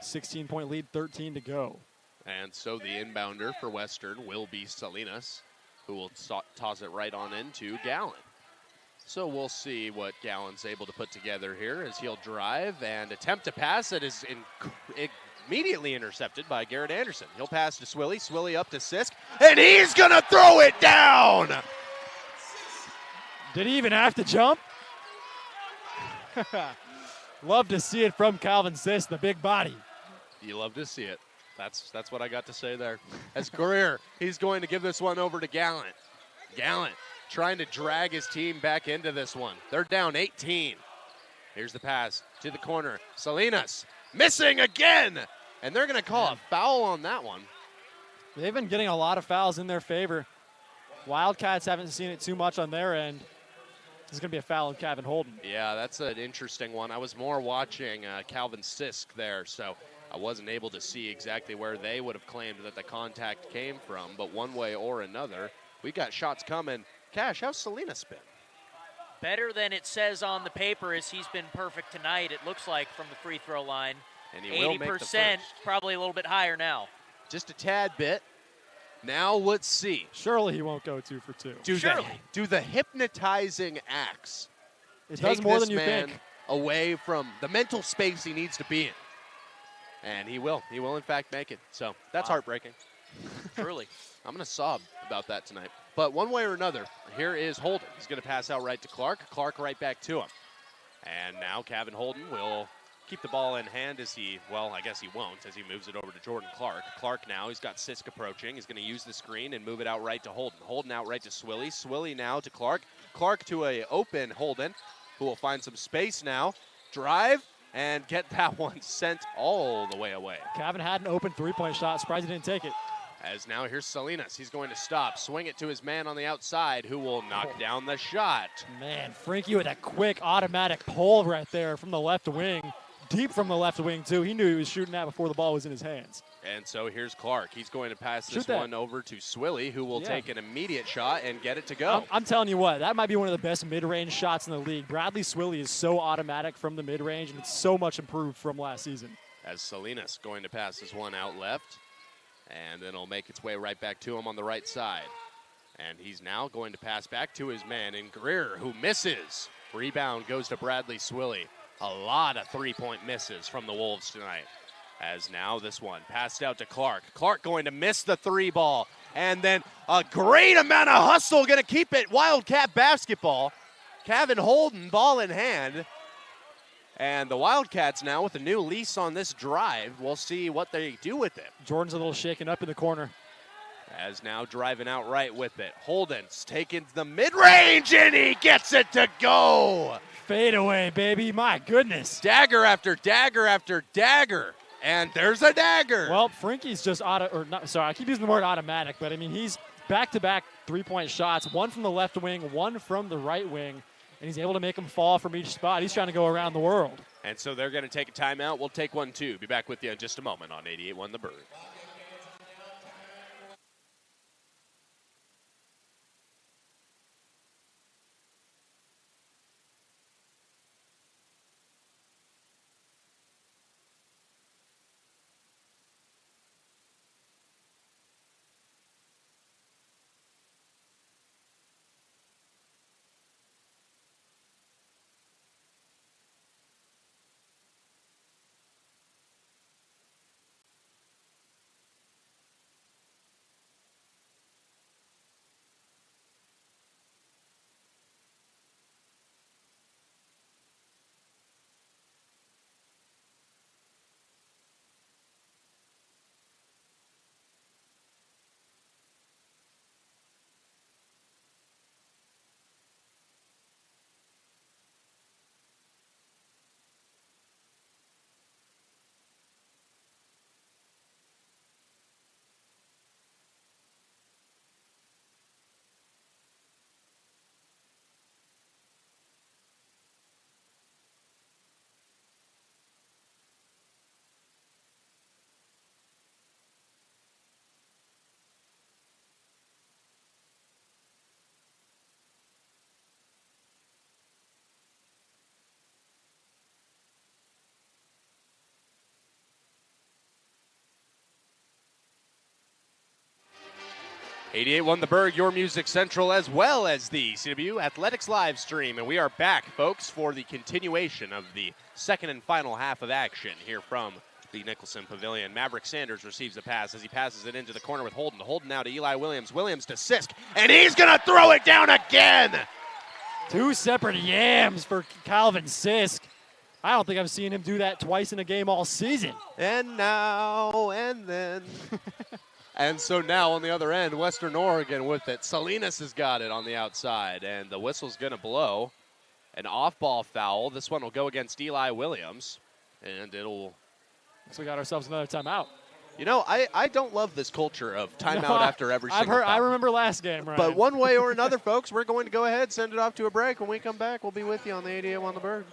S2: 16-point lead, 13 to go.
S1: And so the inbounder for Western will be Salinas, who will toss it right on into Gallant. So we'll see what Gallant's able to put together here as he'll drive and attempt to pass. That is immediately intercepted by Garrett Anderson. He'll pass to Swilly. Swilly up to Sisk, and he's going to throw it down!
S2: Did he even have to jump? Love to see it from Calvin Sisk, the big body.
S1: You love to see it. That's what I got to say there. As Greer, he's going to give this one over to Gallant. Gallant trying to drag his team back into this one. They're down 18. Here's the pass to the corner. Salinas missing again. And they're going to call a foul on that one.
S2: They've been getting a lot of fouls in their favor. Wildcats haven't seen it too much on their end. This is going to be a foul on Calvin Holden.
S1: Yeah, that's an interesting one. I was more watching Calvin Sisk there, so I wasn't able to see exactly where they would have claimed that the contact came from. But one way or another, we got shots coming. Cash, how's Salinas been?
S3: Better than it says on the paper, as he's been perfect tonight, it looks like, from the free throw line.
S1: And he will make the
S3: 80%,
S1: first.
S3: probably a little bit higher now.
S1: Just a tad bit. Now let's see.
S2: Surely he won't go 2 for 2.
S1: Do the hypnotizing acts
S2: it does more than you
S1: man
S2: think.
S1: Away from the mental space he needs to be in. And he will. He will, in fact, make it. So that's heartbreaking.
S3: Truly.
S1: I'm going to sob about that tonight. But one way or another, here is Holden. He's going to pass out right to Clark. Clark right back to him. And now Calvin Holden will keep the ball in hand as he, well, I guess he won't, as he moves it over to Jordan Clark. Clark now, he's got Sisk approaching. He's going to use the screen and move it out right to Holden. Holden out right to Swilly. Swilly now to Clark. Clark to a open Holden, who will find some space now. Drive and get that one sent all the way away.
S2: Calvin had an open three-point shot. Surprised he didn't take it.
S1: As now here's Salinas. He's going to stop, swing it to his man on the outside, who will knock down the shot.
S2: Man, Frankie with a quick automatic pull right there from the left wing. Deep from the left wing, too. He knew he was shooting that before the ball was in his hands.
S1: And so here's Clark. He's going to pass
S2: Shoot
S1: this
S2: that.
S1: one over to Swilly, who will
S2: Yeah.
S1: take an immediate shot and get it to go.
S2: I'm telling you what, that might be one of the best mid-range shots in the league. Bradley Swilly is so automatic from the mid-range, and it's so much improved from last season.
S1: As Salinas going to pass this one out left, and then it'll make its way right back to him on the right side. And he's now going to pass back to his man in Greer, who misses. Rebound goes to Bradley Swilly. A lot of three-point misses from the Wolves tonight. As now this one passed out to Clark. Clark going to miss the three ball. And then a great amount of hustle going to keep it Wildcat basketball. Kevin Holden, ball in hand. And the Wildcats now with a new lease on this drive. We'll see what they do with it.
S2: Jordan's a little shaken up in the corner.
S1: As now driving out right with it. Holden's taking the mid-range, and he gets it to go.
S2: Fade away, baby. My goodness.
S1: Dagger after dagger after dagger. And there's a dagger.
S2: Well, Frankie's just I keep using the word automatic, but I mean, he's back-to-back three-point shots, one from the left wing, one from the right wing, and he's able to make them fall from each spot. He's trying to go around the world.
S1: And so they're going to take a timeout. We'll take one, too. Be back with you in just a moment on 88.1 The Bird. .88.1 The Berg, your music central, as well as the CW Athletics live stream. And we are back, folks, for the continuation of the second and final half of action here from the Nicholson Pavilion. Maverick Sanders receives the pass as he passes it into the corner with Holden. Holden now to Eli Williams. Williams to Sisk, and he's going to throw it down again.
S2: Two separate yams for Calvin Sisk. I don't think I've seen him do that twice in a game all season.
S1: And now, and then. And so now on the other end, Western Oregon with it. Salinas has got it on the outside, and the whistle's going to blow. An off-ball foul. This one will go against Eli Williams, and it'll...
S2: So we got ourselves another timeout.
S1: You know, I don't love this culture of timeout after every single foul.
S2: I remember last game, right?
S1: But one way or another, folks, we're going to go ahead, send it off to a break. When we come back, we'll be with you on the 88.1 The Bird.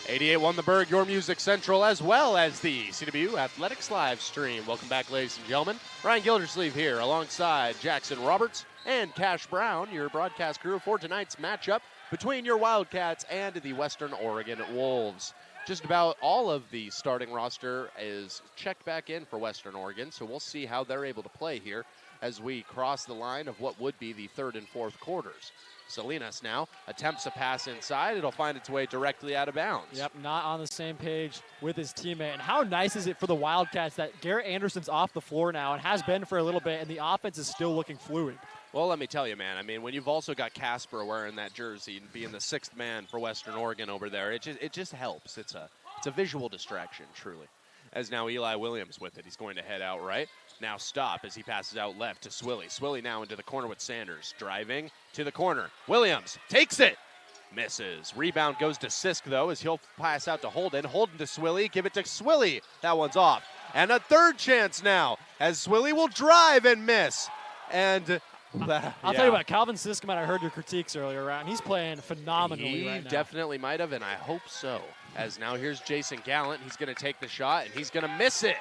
S1: .88.1 The Berg, your music central, as well as the CW Athletics live stream. Welcome back, ladies and gentlemen. Ryan Gildersleeve here alongside Jackson Roberts and Cash Brown, your broadcast crew for tonight's matchup between your Wildcats and the Western Oregon Wolves. Just about all of the starting roster is checked back in for Western Oregon, so we'll see how they're able to play here as we cross the line of what would be the third and fourth quarters. Salinas now attempts a pass inside. It'll find its way directly out of bounds.
S2: Yep, not on the same page with his teammate. And how nice is it for the Wildcats that Garrett Anderson's off the floor now and has been for a little bit, and the offense is still looking fluid.
S1: Well, let me tell you, man, I mean, when you've also got Casper wearing that jersey and being the sixth man for Western Oregon over there, it just helps. It's a visual distraction, truly. As now Eli Williams with it. He's going to head out right. Now stop as he passes out left to Swilly. Swilly now into the corner with Sanders. Driving to the corner. Williams takes it. Misses. Rebound goes to Sisk, though, as he'll pass out to Holden. Holden to Swilly. Give it to Swilly. That one's off. And a third chance now as Swilly will drive and miss. And
S2: I'll tell you what, Calvin Siskman, I heard your critiques earlier, Ryan. He's playing phenomenally right now.
S1: He definitely might have, and I hope so. As now here's Jason Gallant. He's going to take the shot, and he's going to miss it.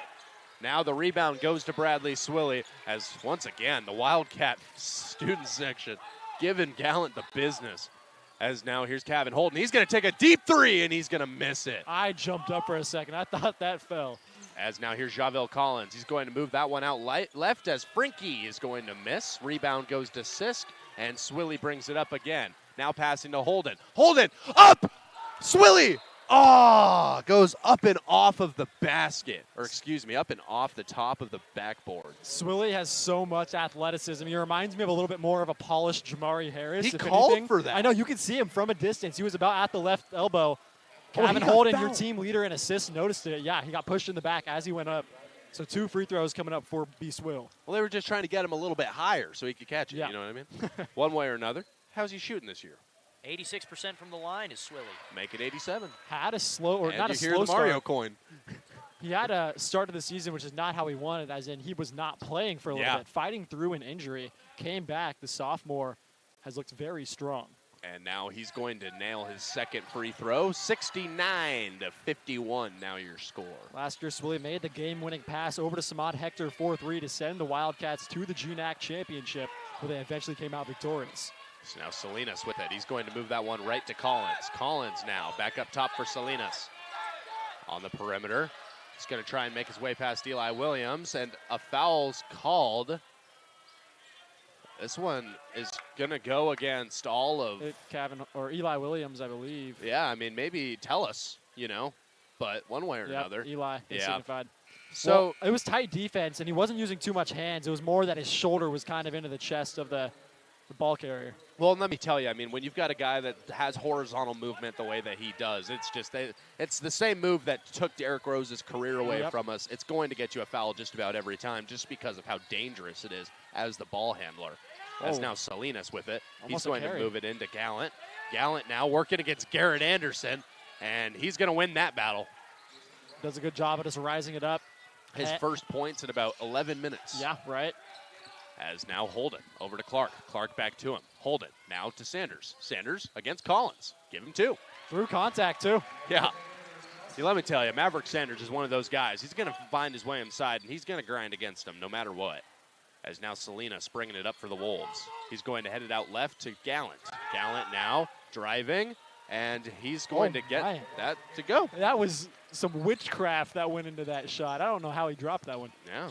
S1: Now the rebound goes to Bradley Swilly, as once again, the Wildcat student section giving Gallant the business. As now here's Kevin Holden. He's going to take a deep three, and he's going to miss it.
S2: I jumped up for a second. I thought that fell.
S1: As now here's Javel Collins. He's going to move that one out left as Frinky is going to miss. Rebound goes to Sisk, and Swilly brings it up again. Now passing to Holden. Holden, up! Swilly! Oh, goes up and off of the basket. Or excuse me, up and off the top of the backboard.
S2: Swilly has so much athleticism. He reminds me of a little bit more of a polished Jamari Harris.
S1: He called for that.
S2: I know, you could see him from a distance. He was about at the left elbow. Kevin Holden, your team leader in assists, noticed it. Yeah, he got pushed in the back as he went up. So 2 free throws coming up for B. Swill.
S1: Well, they were just trying to get him a little bit higher so he could catch it,
S2: yeah.
S1: You know what I mean? One way or another. How's he shooting this year?
S3: 86% from the line is Swilly.
S1: Make it 87.
S2: Had a slow, or
S1: and
S2: not
S1: you
S2: a
S1: hear
S2: slow
S1: the Mario
S2: start.
S1: coin.
S2: He had a start of the season, which is not how he wanted, as in he was not playing for a little bit. Fighting through an injury, came back. The sophomore has looked very strong.
S1: And now he's going to nail his second free throw. 69-51 now your score.
S2: Last year, Swilly made the game-winning pass over to Samad Hector 4-3 to send the Wildcats to the GNAC championship, where they eventually came out victorious.
S1: So now Salinas with it. He's going to move that one right to Collins. Collins now back up top for Salinas. On the perimeter. He's going to try and make his way past Eli Williams, and a foul's called. This one is going to go against all of
S2: Kevin or Eli Williams, I believe.
S1: Yeah, I mean, maybe tell us, but one way or another.
S2: Eli, signified.
S1: So
S2: it was tight defense, and he wasn't using too much hands. It was more that his shoulder was kind of into the chest of the ball carrier.
S1: Well, let me tell you, I mean, when you've got a guy that has horizontal movement the way that he does, it's the same move that took Derrick Rose's career away from us. It's going to get you a foul just about every time just because of how dangerous it is as the ball handler. As now Salinas with it. He's going to move it into Gallant. Gallant now working against Garrett Anderson, and he's going to win that battle.
S2: Does a good job of just rising it up.
S1: His first points in about 11 minutes.
S2: Yeah, right.
S1: As now Holden over to Clark. Clark back to him. Holden now to Sanders. Sanders against Collins. Give him 2.
S2: Through contact, too.
S1: Yeah. See, let me tell you, Maverick Sanders is one of those guys. He's going to find his way inside, and he's going to grind against him no matter what. As now Salinas bringing it up for the Wolves. He's going to head it out left to Gallant. Gallant now driving, and he's going to get that to go.
S2: That was some witchcraft that went into that shot. I don't know how he dropped that one.
S1: Yeah.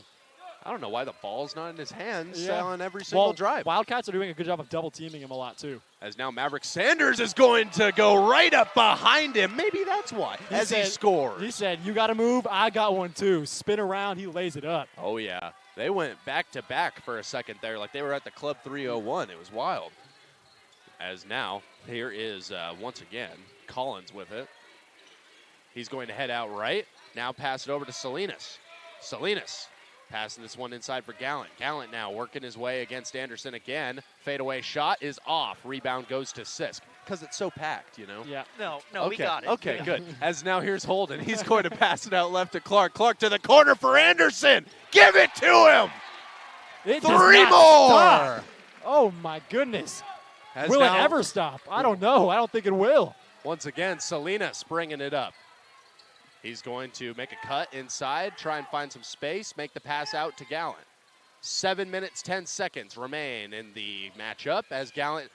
S1: I don't know why the ball's not in his hands on every single drive.
S2: Wildcats are doing a good job of double-teaming him a lot, too.
S1: As now Maverick Sanders is going to go right up behind him. Maybe that's why, he scores.
S2: He said, you got to move, I got one, too. Spin around, he lays it up.
S1: Oh, yeah. They went back-to-back for a second there, like they were at the Club 301. It was wild. As now, here is, once again, Collins with it. He's going to head out right. Now pass it over to Salinas. Salinas passing this one inside for Gallant. Gallant now working his way against Anderson again. Fadeaway shot is off. Rebound goes to Sisk. Because it's so packed,
S2: Yeah.
S3: No,
S1: okay.
S3: we got it.
S1: Okay, good. As now here's Holden. He's going to pass it out left to Clark. Clark to the corner for Anderson. Give it to him.
S2: It
S1: 3 more.
S2: Stop. Oh, my goodness. Will it
S1: now,
S2: ever stop? I don't know. I don't think it will.
S1: Once again, Salinas bringing it up. He's going to make a cut inside, try and find some space, make the pass out to Gallant. 7 minutes, 10 seconds remain in the matchup as Gallant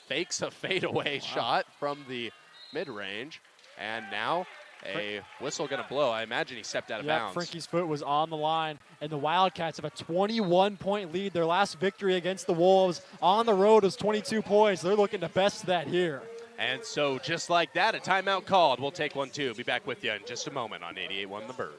S1: fakes a fadeaway shot from the mid-range. And now a whistle going to blow. I imagine he stepped out of bounds.
S2: Frankie's foot was on the line, and the Wildcats have a 21-point lead. Their last victory against the Wolves on the road was 22 points. They're looking to best that here.
S1: And so just like that, a timeout called. We'll take one, too. Be back with you in just a moment on 88.1 The Bird.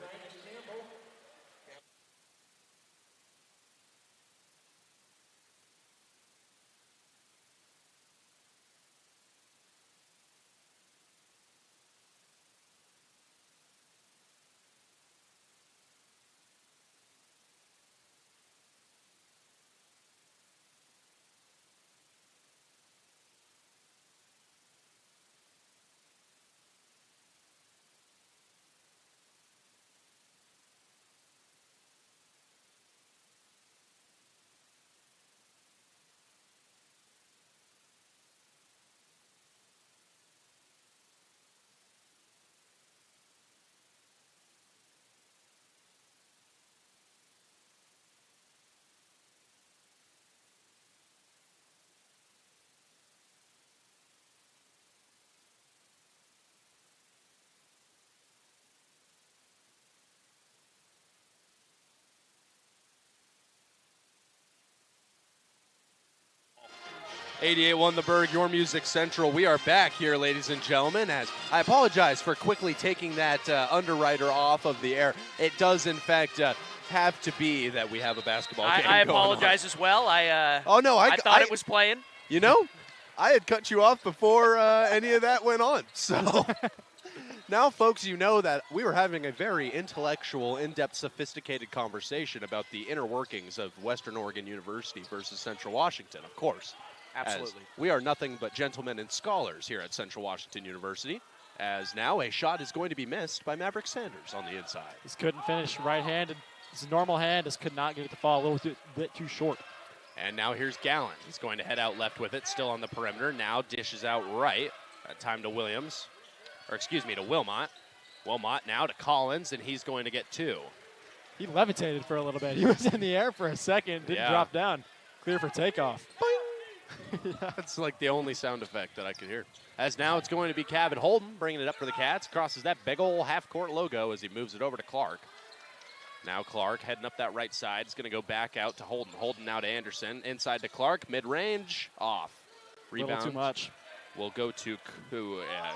S1: .88.1 The Bird, your music central. We are back here, ladies and gentlemen, as I apologize for quickly taking that underwriter off of the air. It does, in fact, have to be that we have a basketball game
S3: I
S1: going
S3: apologize
S1: on.
S3: as well. I
S1: thought
S3: it was playing.
S1: You know, I had cut you off before any of that went on. So now, folks, you know that we were having a very intellectual, in-depth, sophisticated conversation about the inner workings of Western Oregon University versus Central Washington, of course.
S3: Absolutely.
S1: We are nothing but gentlemen and scholars here at Central Washington University, as now a shot is going to be missed by Maverick Sanders on the inside.
S2: Just couldn't finish right-handed. It's a normal hand, just could not get it to fall, a little bit too short.
S1: And now here's Gallant. He's going to head out left with it, still on the perimeter. Now dishes out right. That time to Williams, to Wilmot. Wilmot now to Collins, and he's going to get two.
S2: He levitated for a little bit. He was in the air for a second, didn't drop down. Clear for takeoff.
S1: Boing. That's like the only sound effect that I could hear. As now it's going to be Kevin Holden bringing it up for the Cats. Crosses that big old half-court logo as he moves it over to Clark. Now Clark heading up that right side. Is going to go back out to Holden. Holden now to Anderson. Inside to Clark. Mid-range. Off. Rebound.
S2: A little too much.
S1: Will go to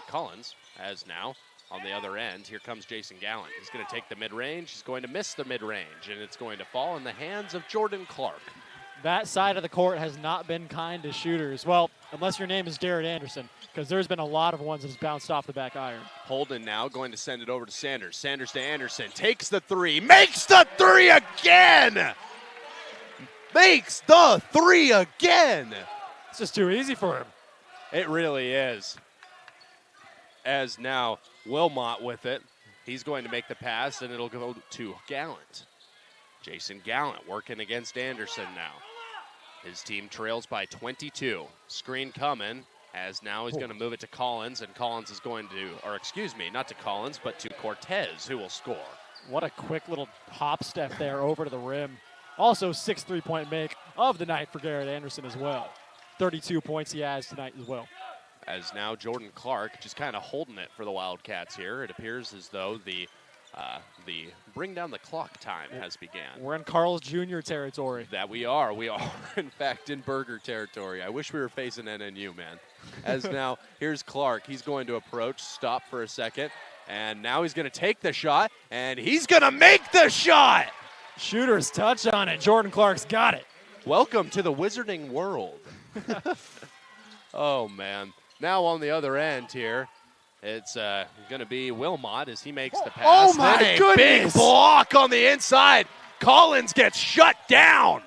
S1: Collins. As now on the other end, here comes Jason Gallant. He's going to take the mid-range. He's going to miss the mid-range. And it's going to fall in the hands of Jordan Clark.
S2: That side of the court has not been kind to shooters. Well, unless your name is Jared Anderson, because there's been a lot of ones that's bounced off the back iron.
S1: Holden now going to send it over to Sanders. Sanders to Anderson. Takes the three. Makes the three again! Makes the three again!
S2: It's just too easy for him.
S1: It really is. As now Wilmot with it. He's going to make the pass, and it'll go to Gallant. Jason Gallant working against Anderson now. His team trails by 22. Screen coming, as now he's going to move it to Collins, and Collins is going to, not to Collins, but to Cortez, who will score.
S2: What a quick little hop step there over to the rim. Also, 6 3-point make of the night for Garrett Anderson as well. 32 points he has tonight as well.
S1: As now Jordan Clark just kind of holding it for the Wildcats here. It appears as though the bring down the clock time has began.
S2: We're in Carl's Jr. territory.
S1: That we are. We are, in fact, in Burger territory. I wish we were facing NNU, man. As now, here's Clark. He's going to approach, stop for a second, and now he's going to take the shot, and he's going to make the shot!
S2: Shooter's touch on it. Jordan Clark's got it.
S1: Welcome to the wizarding world. Oh, man. Now on the other end here, it's going to be Wilmot as he makes the pass.
S2: Oh, my goodness!
S1: Big block on the inside. Collins gets shut down.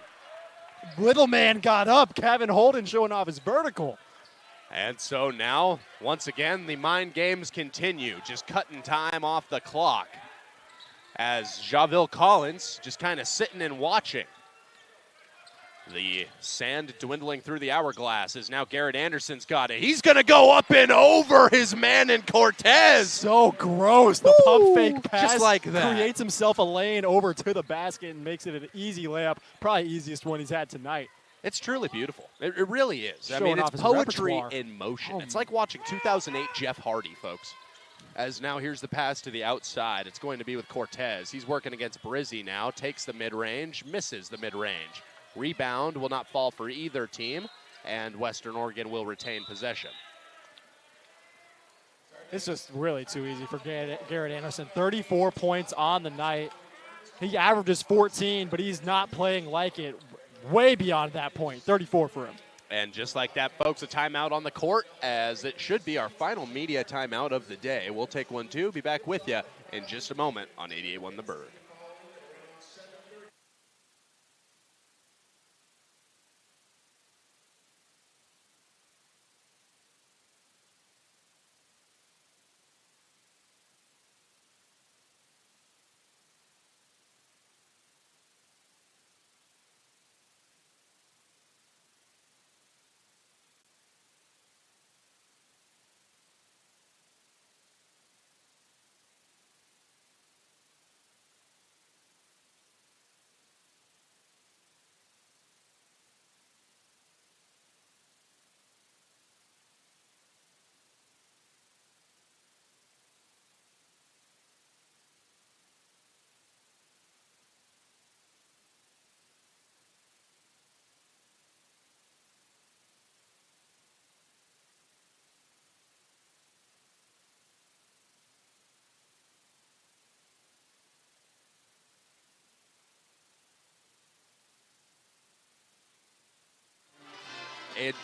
S2: Little man got up. Kevin Holden showing off his vertical.
S1: And so now, once again, the mind games continue, just cutting time off the clock as Javille Collins just kind of sitting and watching. The sand dwindling through the hourglass is now Garrett Anderson's got it. He's going to go up and over his man in Cortez.
S2: So gross. The pump fake pass
S1: just like that.
S2: Creates himself a lane over to the basket and makes it an easy layup. Probably easiest one he's had tonight.
S1: It's truly beautiful. It really is.
S2: Showing
S1: I mean,
S2: off
S1: it's
S2: his
S1: poetry
S2: repertoire.
S1: in motion.
S2: Oh.
S1: It's like watching 2008 Jeff Hardy, folks. As now here's the pass to the outside. It's going to be with Cortez. He's working against Brizzi now. Takes the mid-range, misses the mid-range. Rebound will not fall for either team, and Western Oregon will retain possession.
S2: It's just really too easy for Garrett Anderson. 34 points on the night. He averages 14, but he's not playing like it. Way beyond that point. 34 for him.
S1: And just like that, folks, a timeout on the court, as it should be our final media timeout of the day. We'll take one, too. Be back with you in just a moment on 88.1 The Bird. It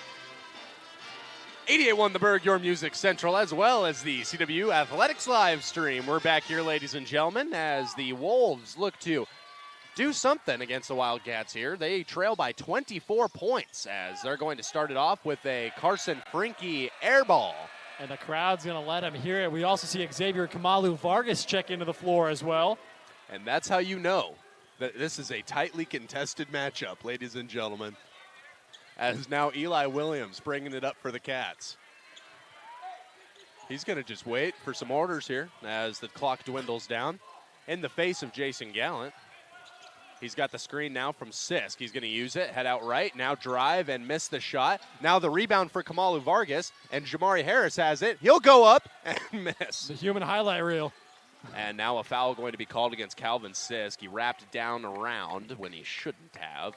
S1: 88.1 The Berg, your music central, as well as the CW Athletics live stream. We're back here, ladies and gentlemen, as the Wolves look to do something against the Wildcats here. They trail by 24 points as they're going to start it off with a Carson Frinke air ball.
S2: And the crowd's going to let him hear it. We also see Xavier Kamalu Vargas check into the floor as well.
S1: And that's how you know that this is a tightly contested matchup, ladies and gentlemen. As now Eli Williams bringing it up for the Cats. He's going to just wait for some orders here as the clock dwindles down. In the face of Jason Gallant. He's got the screen now from Sisk. He's going to use it, head out right, now drive and miss the shot. Now the rebound for Kamalu Vargas, and Jamari Harris has it. He'll go up and miss.
S2: The human highlight reel.
S1: And now a foul going to be called against Calvin Sisk. He wrapped down around when he shouldn't have.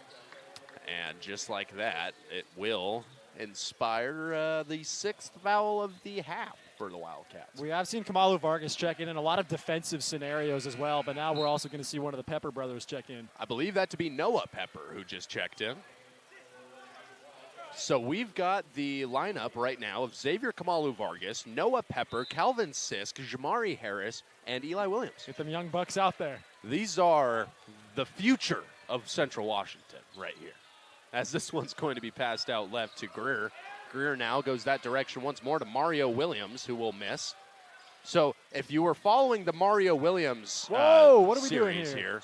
S1: And just like that, it will inspire the sixth foul of the half for the Wildcats.
S2: We have seen Kamalu Vargas check in a lot of defensive scenarios as well, but now we're also going to see one of the Pepper brothers check in.
S1: I believe that to be Noah Pepper, who just checked in. So we've got the lineup right now of Xavier Kamalu Vargas, Noah Pepper, Calvin Sisk, Jamari Harris, and Eli Williams.
S2: Get them young bucks out there.
S1: These are the future of Central Washington right here. As this one's going to be passed out left to Greer. Greer now goes that direction once more to Mario Williams, who will miss. So if you were following the Mario Williams
S2: Whoa, what are we
S1: series
S2: doing here?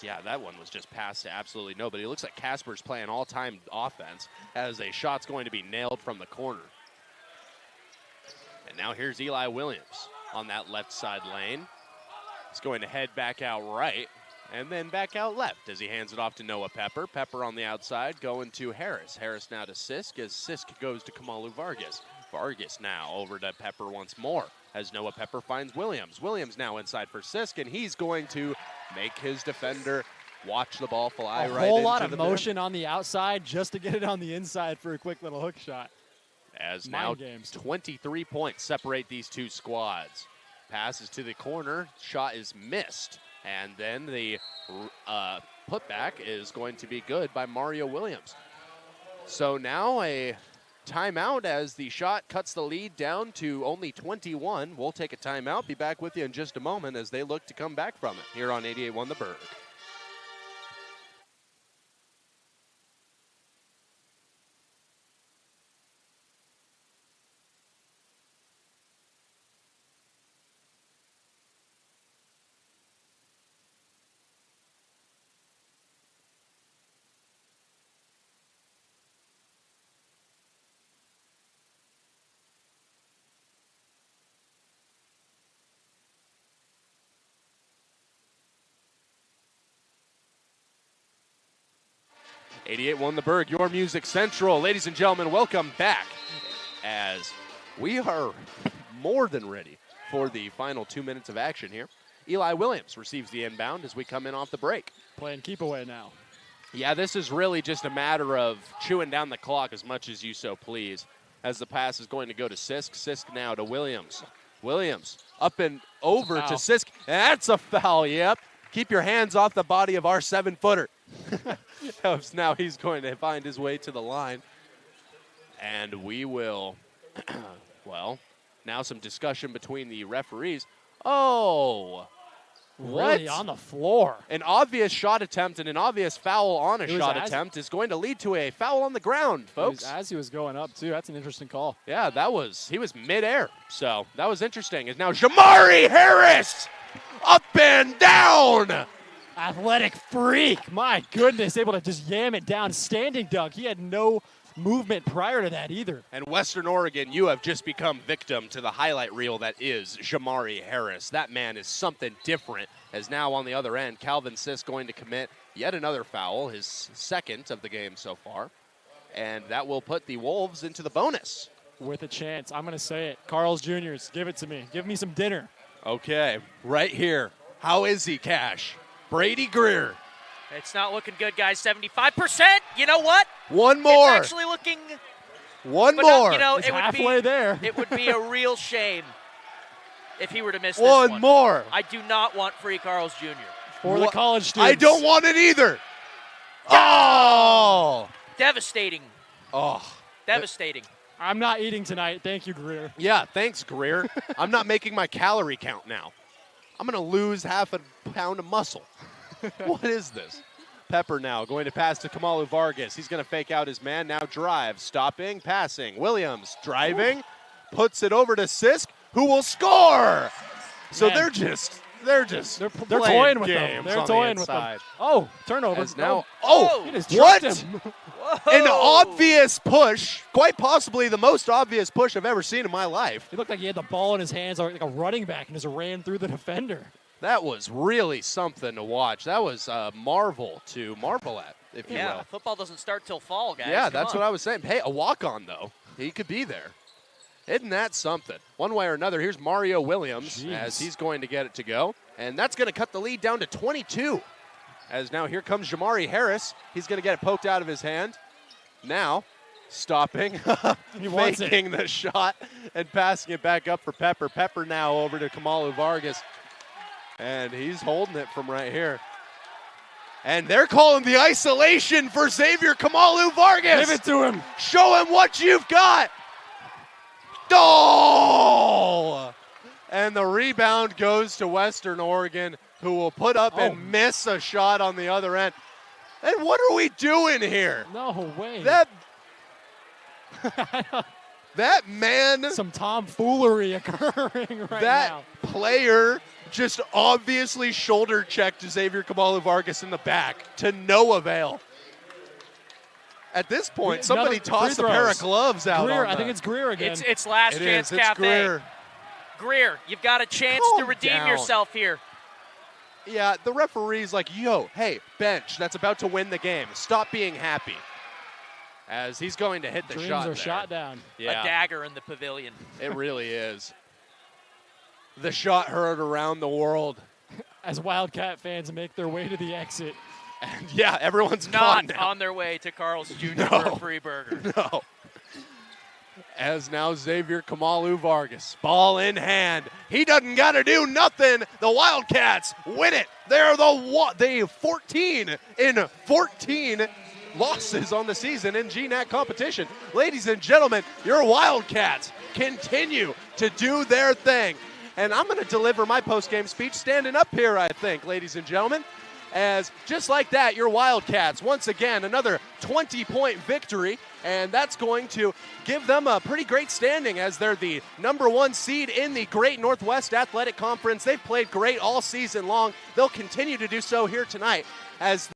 S1: yeah, that one was just passed to absolutely nobody. It looks like Casper's playing all-time offense as a shot's going to be nailed from the corner. And now here's Eli Williams on that left side lane. He's going to head back out right. And then back out left as he hands it off to Noah Pepper. Pepper on the outside going to Harris. Harris now to Sisk as Sisk goes to Kamalu Vargas. Vargas now over to Pepper once more as Noah Pepper finds Williams. Williams now inside for Sisk, and he's going to make his defender watch the ball fly right into the
S2: A whole lot of
S1: rim.
S2: motion on the outside just to get it on the inside for a quick little hook shot.
S1: As
S2: Mind
S1: now
S2: games.
S1: 23 points separate these two squads. Passes to the corner. Shot is missed. And then the putback is going to be good by Mario Williams. So now a timeout as the shot cuts the lead down to only 21. We'll take a timeout. Be back with you in just a moment as they look to come back from it here on 88.1 The Berg. 88-1 the Berg, your music central. Ladies and gentlemen, welcome back as we are more than ready for the final 2 minutes of action here. Eli Williams receives the inbound as we come in off the break.
S2: Playing keep away now.
S1: Yeah, this is really just a matter of chewing down the clock as much as you so please, as the pass is going to go to Sisk. Sisk now to Williams. Williams up and over to Sisk. That's a foul, yep. Keep your hands off the body of our 7-footer. Now he's going to find his way to the line. And we will, well, now some discussion between the referees. Oh,
S2: really on the floor.
S1: An obvious shot attempt and an obvious foul on a shot attempt is going to lead to a foul on the ground, folks.
S2: As he was going up, too. That's an interesting call.
S1: Yeah, he was midair. So that was interesting. And now Jamari Harris up and down.
S2: Athletic freak. My goodness, able to just yam it down. Standing dunk. He had no movement prior to that either.
S1: And Western Oregon, you have just become victim to the highlight reel that is Jamari Harris. That man is something different, as now on the other end, Calvin Sisk going to commit yet another foul, his second of the game so far. And that will put the Wolves into the bonus.
S2: With a chance. I'm going to say it. Carl's Jr.'s, give it to me. Give me some dinner.
S1: Okay, right here. How is he, Cash? Brady Greer.
S3: It's not looking good, guys. 75%. You know what?
S1: One more.
S3: It's actually looking.
S1: One more.
S3: You know,
S2: it's halfway there.
S3: It would be a real shame if he were to miss this one.
S1: One more.
S3: I do not want free Carl's Jr.
S2: For the college students.
S1: I don't want it either. Oh.
S3: Devastating.
S1: Oh.
S3: Devastating.
S2: I'm not eating tonight. Thank you, Greer.
S1: Yeah, thanks, Greer. I'm not making my calorie count now. I'm going to lose half a pound of muscle. What is this? Pepper now going to pass to Kamalu Vargas. He's going to fake out his man. Now drive, stopping, passing. Williams driving, puts it over to Sisk, who will score. So
S2: Man.
S1: they're just
S2: They're toying with them. They're toying with them. Oh, turnover.
S1: As now,
S2: he just
S1: what?
S2: tripped him.
S1: An obvious push, quite possibly the most obvious push I've ever seen in my life.
S2: He looked like he had the ball in his hands like a running back and just ran through the defender.
S1: That was really something to watch. That was a marvel to marvel at, if you will.
S3: Yeah, football doesn't start till fall, guys.
S1: Yeah, that's what I was saying. Hey, a walk-on, though. He could be there. Isn't that something? One way or another, here's Mario Williams as he's going to get it to go. And that's going to cut the lead down to 22. As now here comes Jamari Harris. He's going to get it poked out of his hand. Now, stopping, making the shot and passing it back up for Pepper. Pepper now over to Kamalu Vargas. And he's holding it from right here. And they're calling the isolation for Xavier Kamalu Vargas.
S2: Give it to him.
S1: Show him what you've got. Oh! And the rebound goes to Western Oregon, who will put up and miss a shot on the other end. And what are we doing here?
S2: No way.
S1: That man.
S2: Some tomfoolery occurring right now.
S1: That player just obviously shoulder checked Xavier Kamalu Vargas in the back to no avail. At this point, somebody tossed a pair of gloves out.
S2: Greer, I think it's Greer again.
S3: It's last chance cafe.
S1: Greer.
S3: Greer, you've got a chance to redeem yourself here.
S1: Yeah, the referee's like, yo, hey, bench, that's about to win the game. Stop being happy. As he's going to hit the shot.
S2: Dreams are shot down.
S1: Yeah.
S3: A dagger in the pavilion.
S1: It really is. The shot heard around the world.
S2: As Wildcat fans make their way to the exit.
S1: And yeah, everyone's
S3: not
S1: now.
S3: on their way to Carl's Jr. for a free burger.
S1: No. As now Xavier Kamalu Vargas, ball in hand. He doesn't got to do nothing. The Wildcats win it. They're the 14 in 14 losses on the season in GNAC competition. Ladies and gentlemen, your Wildcats continue to do their thing. And I'm going to deliver my post-game speech standing up here, I think, ladies and gentlemen. As just like that, your Wildcats, once again, another 20-point victory, and that's going to give them a pretty great standing as they're the #1 seed in the Great Northwest Athletic Conference. They've played great all season long. They'll continue to do so here tonight as